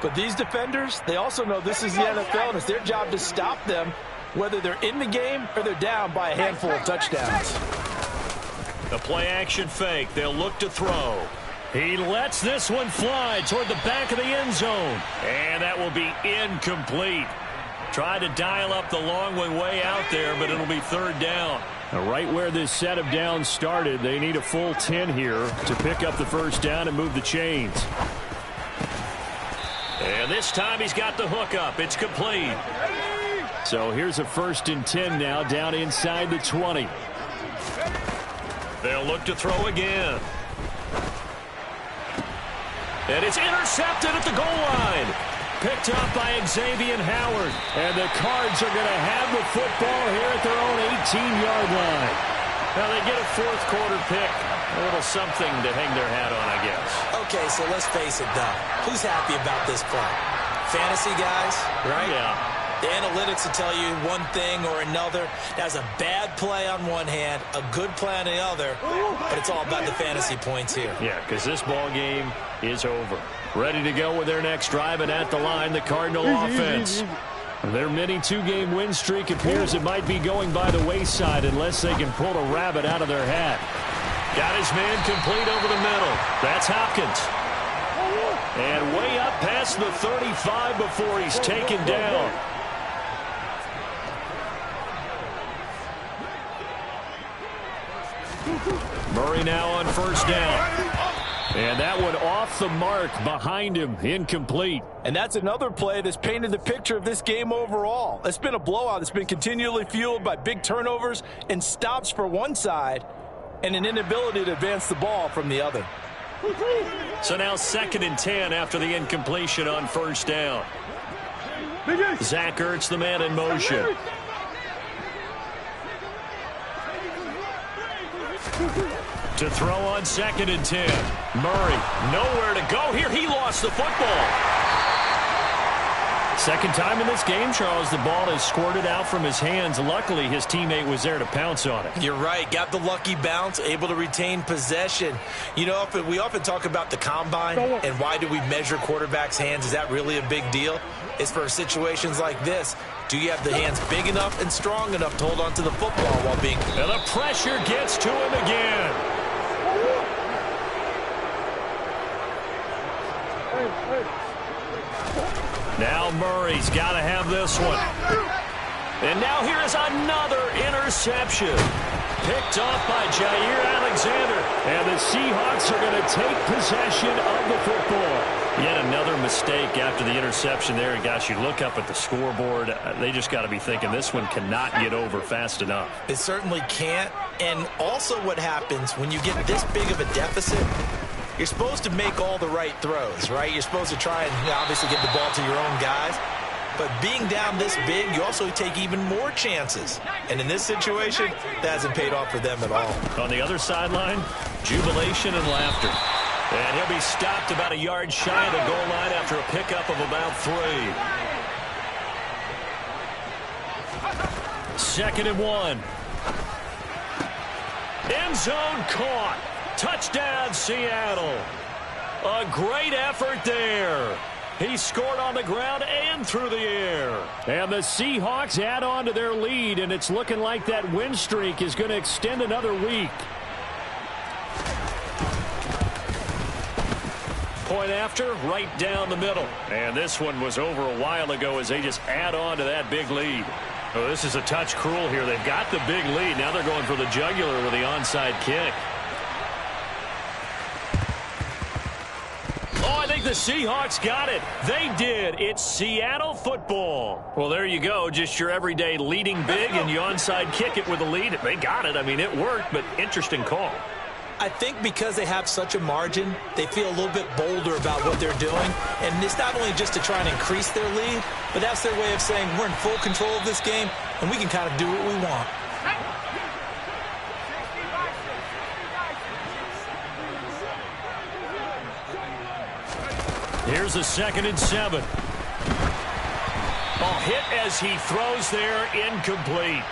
But these defenders, they also know this is the NFL, and it's their job to stop them, whether they're in the game or they're down by a handful of touchdowns. The play-action fake. They'll look to throw. He lets this one fly toward the back of the end zone. And that will be incomplete. Tried to dial up the long one way out there, but it'll be third down. Right where this set of downs started, they need a full 10 here to pick up the first down and move the chains. And this time he's got the hook up. It's complete. So here's a first and 10 now down inside the 20. They'll look to throw again. And it's intercepted at the goal line. Picked up by Xavier Howard. And the Cards are going to have the football here at their own 18-yard line. Now they get a fourth quarter pick. A little something to hang their hat on, I guess. Okay, so let's face it, though. Who's happy about this play? Fantasy guys, right? Yeah. The analytics will tell you one thing or another. That's a bad play on one hand, a good play on the other, but it's all about the fantasy points here. Yeah, because this ball game is over. Ready to go with their next drive, and at the line, the Cardinal offense. Their mini two-game win streak appears it might be going by the wayside unless they can pull a rabbit out of their hat. Got his man complete over the middle. That's Hopkins. And way up past the 35 before he's taken down. Murray now on first down. And that one off the mark behind him, incomplete. And that's another play that's painted the picture of this game overall. It's been a blowout that's been continually fueled by big turnovers and stops for one side and an inability to advance the ball from the other. So now 2nd and 10 after the incompletion on first down. Zach Ertz, the man in motion. To throw on 2nd and 10. Murray, nowhere to go here. He lost the football. Second time in this game, Charles, the ball has squirted out from his hands. Luckily, his teammate was there to pounce on it. You're right. Got the lucky bounce, able to retain possession. You know, we often talk about the combine and why do we measure quarterbacks' hands. Is that really a big deal? It's for situations like this. Do you have the hands big enough and strong enough to hold on to the football while being... And the pressure gets to him again. Now Murray's got to have this one. And now here is another interception. Picked off by Jair Alexander. And the Seahawks are going to take possession of the football. Yet another mistake after the interception there. And gosh, you look up at the scoreboard, they just got to be thinking this one cannot get over fast enough. It certainly can't. And also what happens when you get this big of a deficit, you're supposed to make all the right throws, right? You're supposed to try and obviously get the ball to your own guys. But being down this big, you also take even more chances. And in this situation, that hasn't paid off for them at all. On the other sideline, jubilation and laughter. And he'll be stopped about a yard shy of the goal line after a pickup of about 3. 2nd and 1. End zone caught. Touchdown, Seattle. A great effort there. He scored on the ground and through the air. And the Seahawks add on to their lead, and it's looking like that win streak is going to extend another week. Point after, right down the middle. And this one was over a while ago as they just add on to that big lead. Oh, this is a touch cruel here. They've got the big lead. Now they're going for the jugular with the onside kick. Oh, I think the Seahawks got it. They did. It's Seattle football. Well, there you go. Just your everyday leading big, and you onside kick it with a lead. They got it. I mean, it worked, but interesting call. I think because they have such a margin, they feel a little bit bolder about what they're doing. And it's not only just to try and increase their lead, but that's their way of saying we're in full control of this game, and we can kind of do what we want. Here's a 2nd and 7. Ball hit as he throws there, incomplete.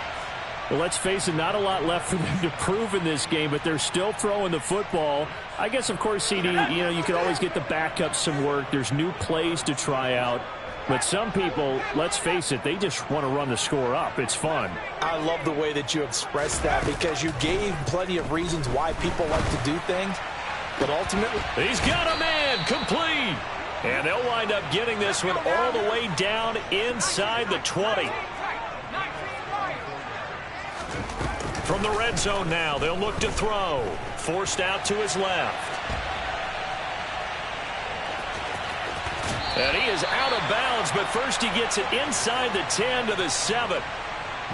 Well, let's face it, not a lot left for them to prove in this game, but they're still throwing the football. I guess, of course, CD, you could always get the backup some work. There's new plays to try out. But some people, let's face it, they just want to run the score up. It's fun. I love the way that you expressed that because you gave plenty of reasons why people like to do things. But ultimately, he's got a man complete. And they'll wind up getting this one all the way down inside the 20. From the red zone now, they'll look to throw. Forced out to his left. And he is out of bounds, but first he gets it inside the 10 to the 7.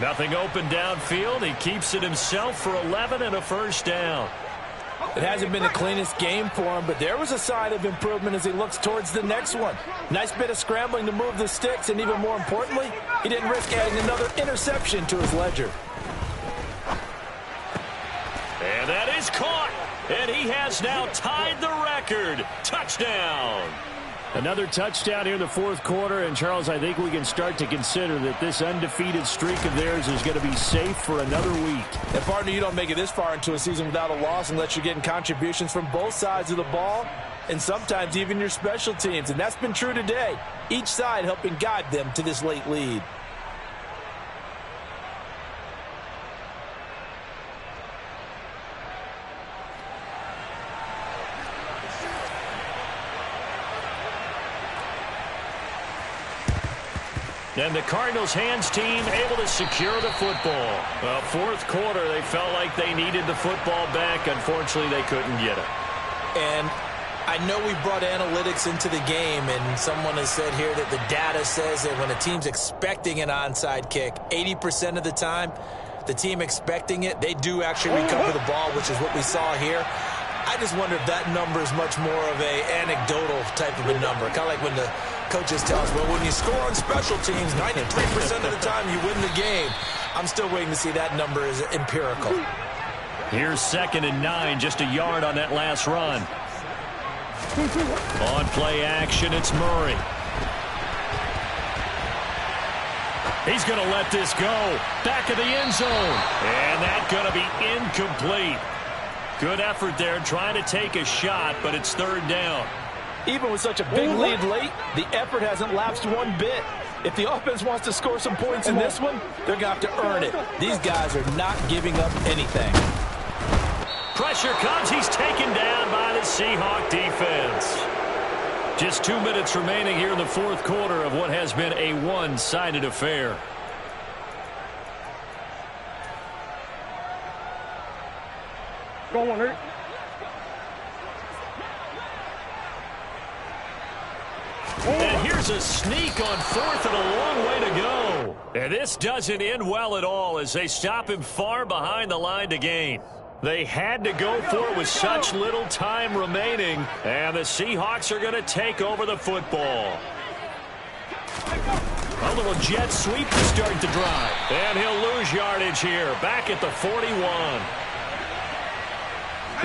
Nothing open downfield. He keeps it himself for 11 and a first down. It hasn't been the cleanest game for him, but there was a sign of improvement as he looks towards the next one. Nice bit of scrambling to move the sticks, and even more importantly, he didn't risk adding another interception to his ledger. And that is caught. And he has now tied the record. Touchdown. Another touchdown here in the fourth quarter, and Charles, I think we can start to consider that this undefeated streak of theirs is going to be safe for another week. And partner, you don't make it this far into a season without a loss unless you're getting contributions from both sides of the ball and sometimes even your special teams, and that's been true today. Each side helping guide them to this late lead. And the Cardinals hands team able to secure the football. Well, fourth quarter, they felt like they needed the football back. Unfortunately, they couldn't get it. And I know we brought analytics into the game, and someone has said here that the data says that when a team's expecting an onside kick, 80% of the time, the team expecting it, they do actually recover the ball, which is what we saw here. I just wonder if that number is much more of a anecdotal type of a number. Kind of like when the coaches tell us, well, when you score on special teams, 93% of the time you win the game. I'm still waiting to see that number is empirical. Here's 2nd and 9, just a yard on that last run. On play action, it's Murray. He's going to let this go. Back of the end zone. And that's going to be incomplete. Good effort there trying to take a shot, but it's 3rd down. Even with such a big lead late, the effort hasn't lapsed one bit. If the offense wants to score some points in this one, they're going to have to earn it. These guys are not giving up anything. Pressure comes. He's taken down by the Seahawk defense. Just 2 minutes remaining here in the fourth quarter of what has been a one-sided affair. Go on, Eric. And here's a sneak on 4th and a long way to go. And this doesn't end well at all as they stop him far behind the line to gain. They had to go for it with such little time remaining, and the Seahawks are going to take over the football. A little jet sweep to start the drive. And he'll lose yardage here, back at the 41.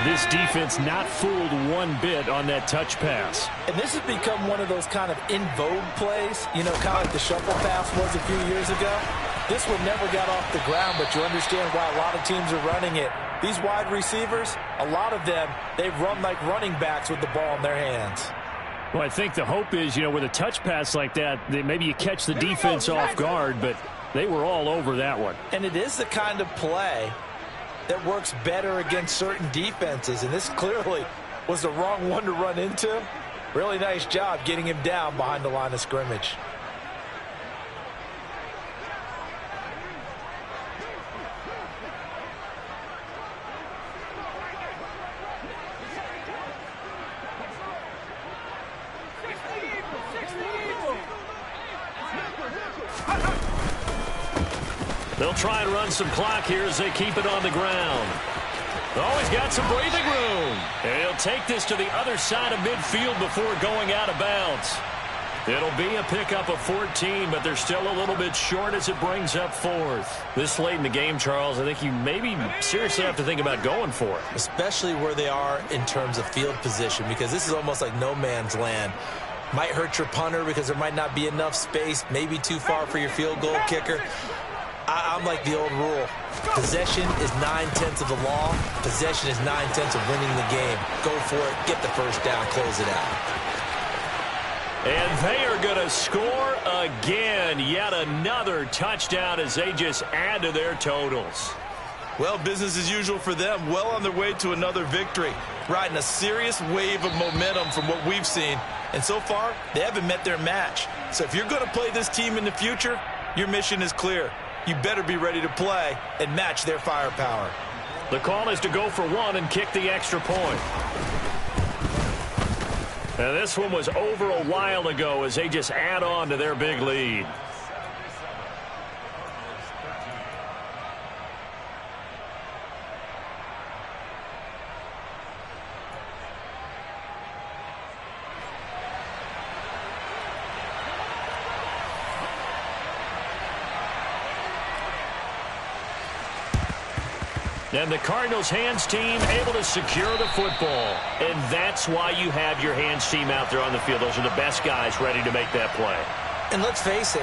This defense not fooled one bit on that touch pass. And this has become one of those kind of in vogue plays, you know, kind of like the shuffle pass was a few years ago. This one never got off the ground, but you understand why a lot of teams are running it. These wide receivers, a lot of them, they run like running backs with the ball in their hands. Well, I think the hope is, you know, with a touch pass like that, maybe you catch the defense off guard, but they were all over that one. And it is the kind of play that works better against certain defenses, and this clearly was the wrong one to run into. Really nice job getting him down behind the line of scrimmage. They'll try and run some clock here as they keep it on the ground. Oh, he's got some breathing room. And he'll take this to the other side of midfield before going out of bounds. It'll be a pickup of 14, but they're still a little bit short as it brings up 4th. This late in the game, Charles, I think you maybe seriously have to think about going for it. Especially where they are in terms of field position, because this is almost like no man's land. Might hurt your punter because there might not be enough space, maybe too far for your field goal kicker. I'm like the old rule. Possession is 9/10 of the law. Possession is 9/10 of winning the game. Go for it. Get the first down. Close it out. And they are going to score again. Yet another touchdown as they just add to their totals. Well, business as usual for them. Well on their way to another victory. Riding a serious wave of momentum from what we've seen. And so far, they haven't met their match. So if you're going to play this team in the future, your mission is clear. You better be ready to play and match their firepower. The call is to go for one and kick the extra point. And this one was over a while ago as they just add on to their big lead. And the Cardinals hands team able to secure the football. And that's why you have your hands team out there on the field. Those are the best guys ready to make that play. And let's face it,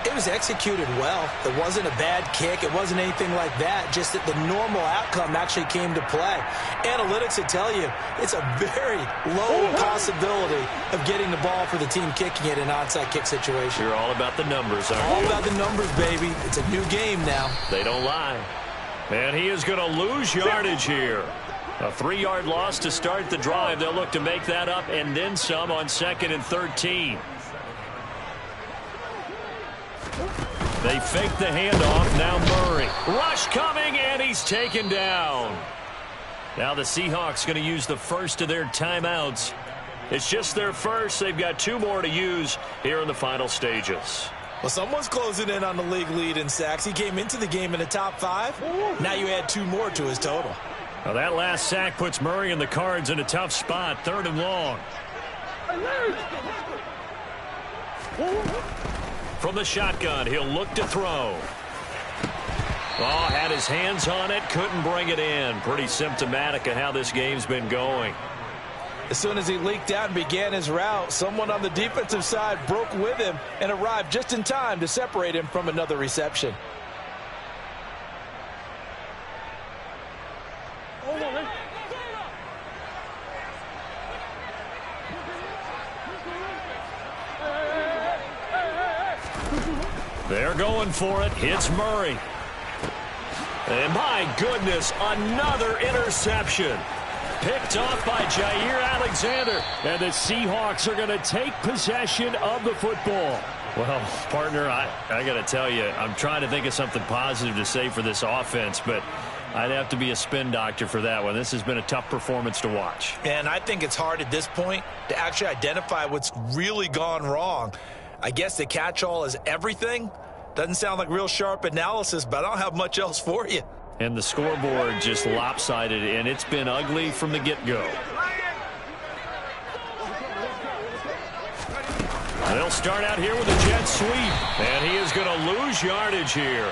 it was executed well. It wasn't a bad kick. It wasn't anything like that. Just that the normal outcome actually came to play. Analytics will tell you it's a very low possibility of getting the ball for the team kicking it in an onside kick situation. You're all about the numbers, aren't you? All about the numbers, baby. It's a new game now. They don't lie. And he is going to lose yardage here. A 3-yard loss to start the drive. They'll look to make that up and then some on 2nd and 13. They fake the handoff. Now Murray. Rush coming, and he's taken down. Now the Seahawks going to use the first of their timeouts. It's just their first. They've got 2 more to use here in the final stages. Well, someone's closing in on the league lead in sacks. He came into the game in the top 5. Now you add 2 more to his total. Now that last sack puts Murray and the Cards in a tough spot. 3rd and long. From the shotgun, he'll look to throw. Oh, had his hands on it, couldn't bring it in. Pretty symptomatic of how this game's been going. As soon as he leaked out and began his route, someone on the defensive side broke with him and arrived just in time to separate him from another reception. They're going for it. Hits Murray. And my goodness, another interception. Picked off by Jair Alexander. And the Seahawks are going to take possession of the football. Well, partner, I got to tell you, I'm trying to think of something positive to say for this offense, but I'd have to be a spin doctor for that one. This has been a tough performance to watch. And I think it's hard at this point to actually identify what's really gone wrong. I guess the catch-all is everything. Doesn't sound like real sharp analysis, but I don't have much else for you. And the scoreboard just lopsided, and it's been ugly from the get-go. They'll start out here with a jet sweep, and he is going to lose yardage here.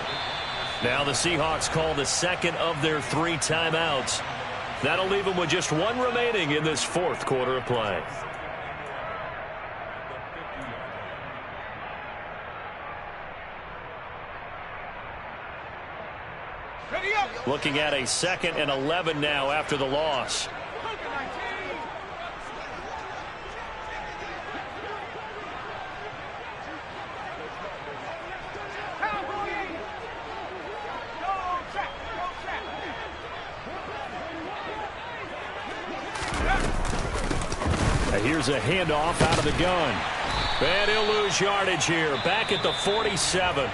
Now the Seahawks call the 2nd of their 3 timeouts. That'll leave them with just 1 remaining in this 4th quarter of play. Looking at a 2nd and 11 now after the loss. Here's a handoff out of the gun. And he'll lose yardage here. Back at the 47.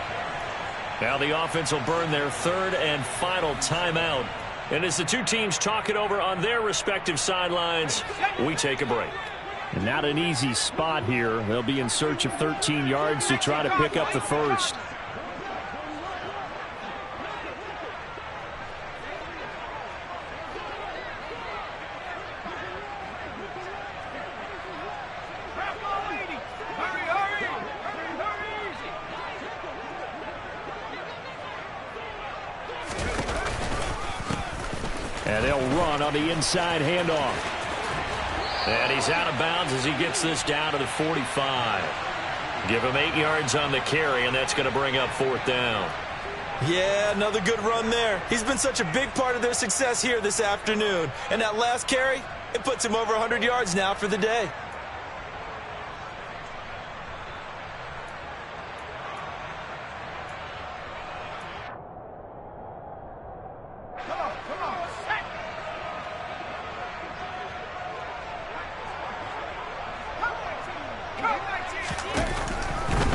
Now the offense will burn their 3rd and final timeout. And as the 2 teams talk it over on their respective sidelines, we take a break. And not an easy spot here. They'll be in search of 13 yards to try to pick up the first. And they'll run on the inside handoff. And he's out of bounds as he gets this down to the 45. Give him 8 yards on the carry, and that's going to bring up 4th down. Yeah, another good run there. He's been such a big part of their success here this afternoon. And that last carry, it puts him over 100 yards now for the day.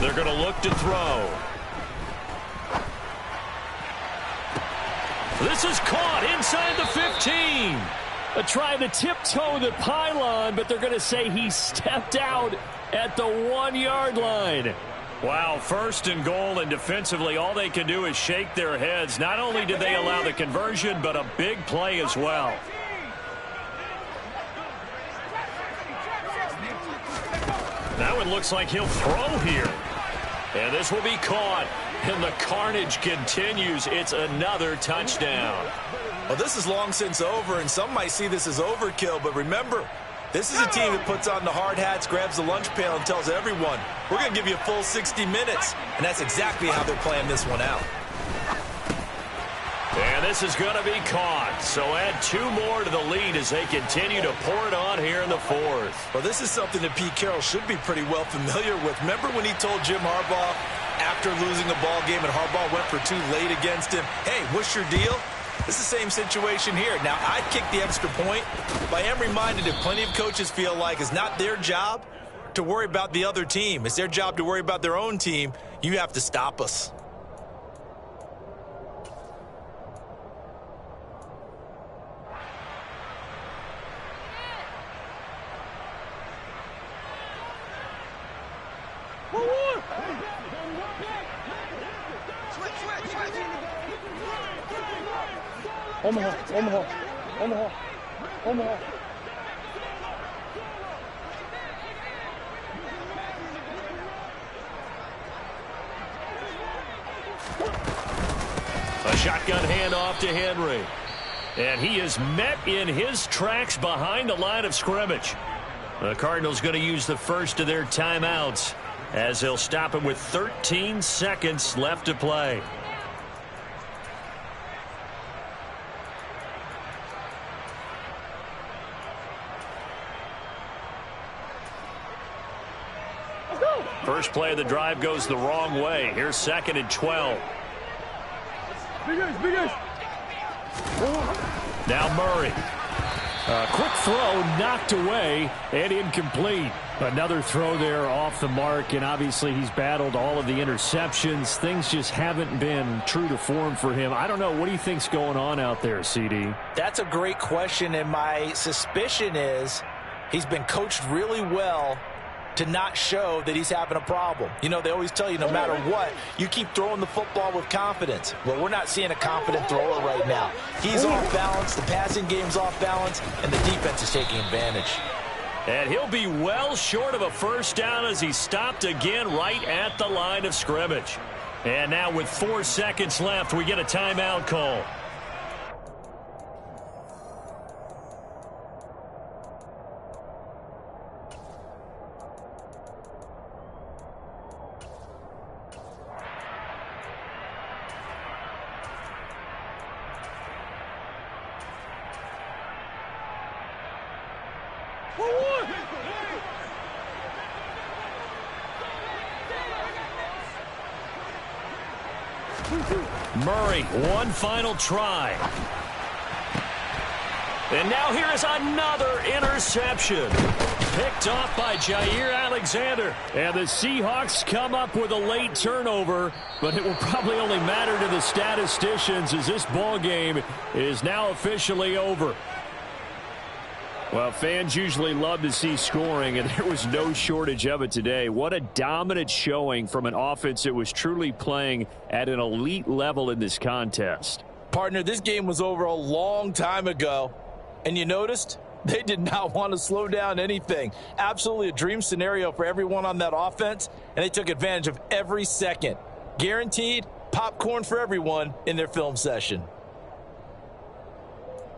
They're going to look to throw. This is caught inside the 15. Trying to tiptoe the pylon, but they're going to say he stepped out at the 1-yard line. Wow, 1st and goal, and defensively all they can do is shake their heads. Not only did they allow the conversion, but a big play as well. Now it looks like he'll throw here. And this will be caught. And the carnage continues. It's another touchdown. Well, this is long since over, and some might see this as overkill, but remember, this is a team that puts on the hard hats, grabs the lunch pail, and tells everyone, we're going to give you a full 60 minutes. And that's exactly how they're playing this one out. And this is going to be caught. So add 2 more to the lead as they continue to pour it on here in the fourth. Well, this is something that Pete Carroll should be pretty well familiar with. Remember when he told Jim Harbaugh after losing a ball game and Harbaugh went for 2 late against him, hey, what's your deal? It's the same situation here. Now, I'd kick the extra point, but I am reminded that plenty of coaches feel like it's not their job to worry about the other team. It's their job to worry about their own team. You have to stop us. Omaha, Omaha, Omaha, Omaha. A shotgun handoff to Henry. And he is met in his tracks behind the line of scrimmage. The Cardinals going to use the first of their timeouts as they'll stop it with 13 seconds left to play. First play of the drive goes the wrong way. Here's 2nd and 12. Big guys. Now Murray. Quick throw knocked away and incomplete. Another throw there off the mark, and obviously he's battled all of the interceptions. Things just haven't been true to form for him. I don't know. What do you think's going on out there, CD? That's a great question, and my suspicion is he's been coached really well to not show that he's having a problem. You know, they always tell you no matter what, you keep throwing the football with confidence. Well, we're not seeing a confident thrower right now. He's off balance, the passing game's off balance, and the defense is taking advantage. And he'll be well short of a first down as he stopped again right at the line of scrimmage. And now with 4 seconds left, we get a timeout call. Murray, one final try. And now here is another interception. Picked off by Jair Alexander. And the Seahawks come up with a late turnover, but it will probably only matter to the statisticians as this ball game is now officially over. Well, fans usually love to see scoring, and there was no shortage of it today. What a dominant showing from an offense that was truly playing at an elite level in this contest. Partner, this game was over a long time ago, and you noticed they did not want to slow down anything. Absolutely a dream scenario for everyone on that offense, and they took advantage of every second. Guaranteed popcorn for everyone in their film session.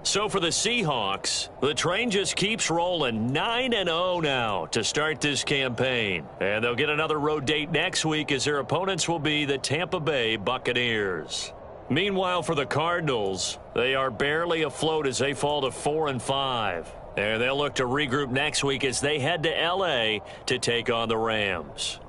So for the Seahawks, the train just keeps rolling 9-0 now to start this campaign. And they'll get another road date next week as their opponents will be the Tampa Bay Buccaneers. Meanwhile, for the Cardinals, they are barely afloat as they fall to 4-5. And they'll look to regroup next week as they head to L.A. to take on the Rams.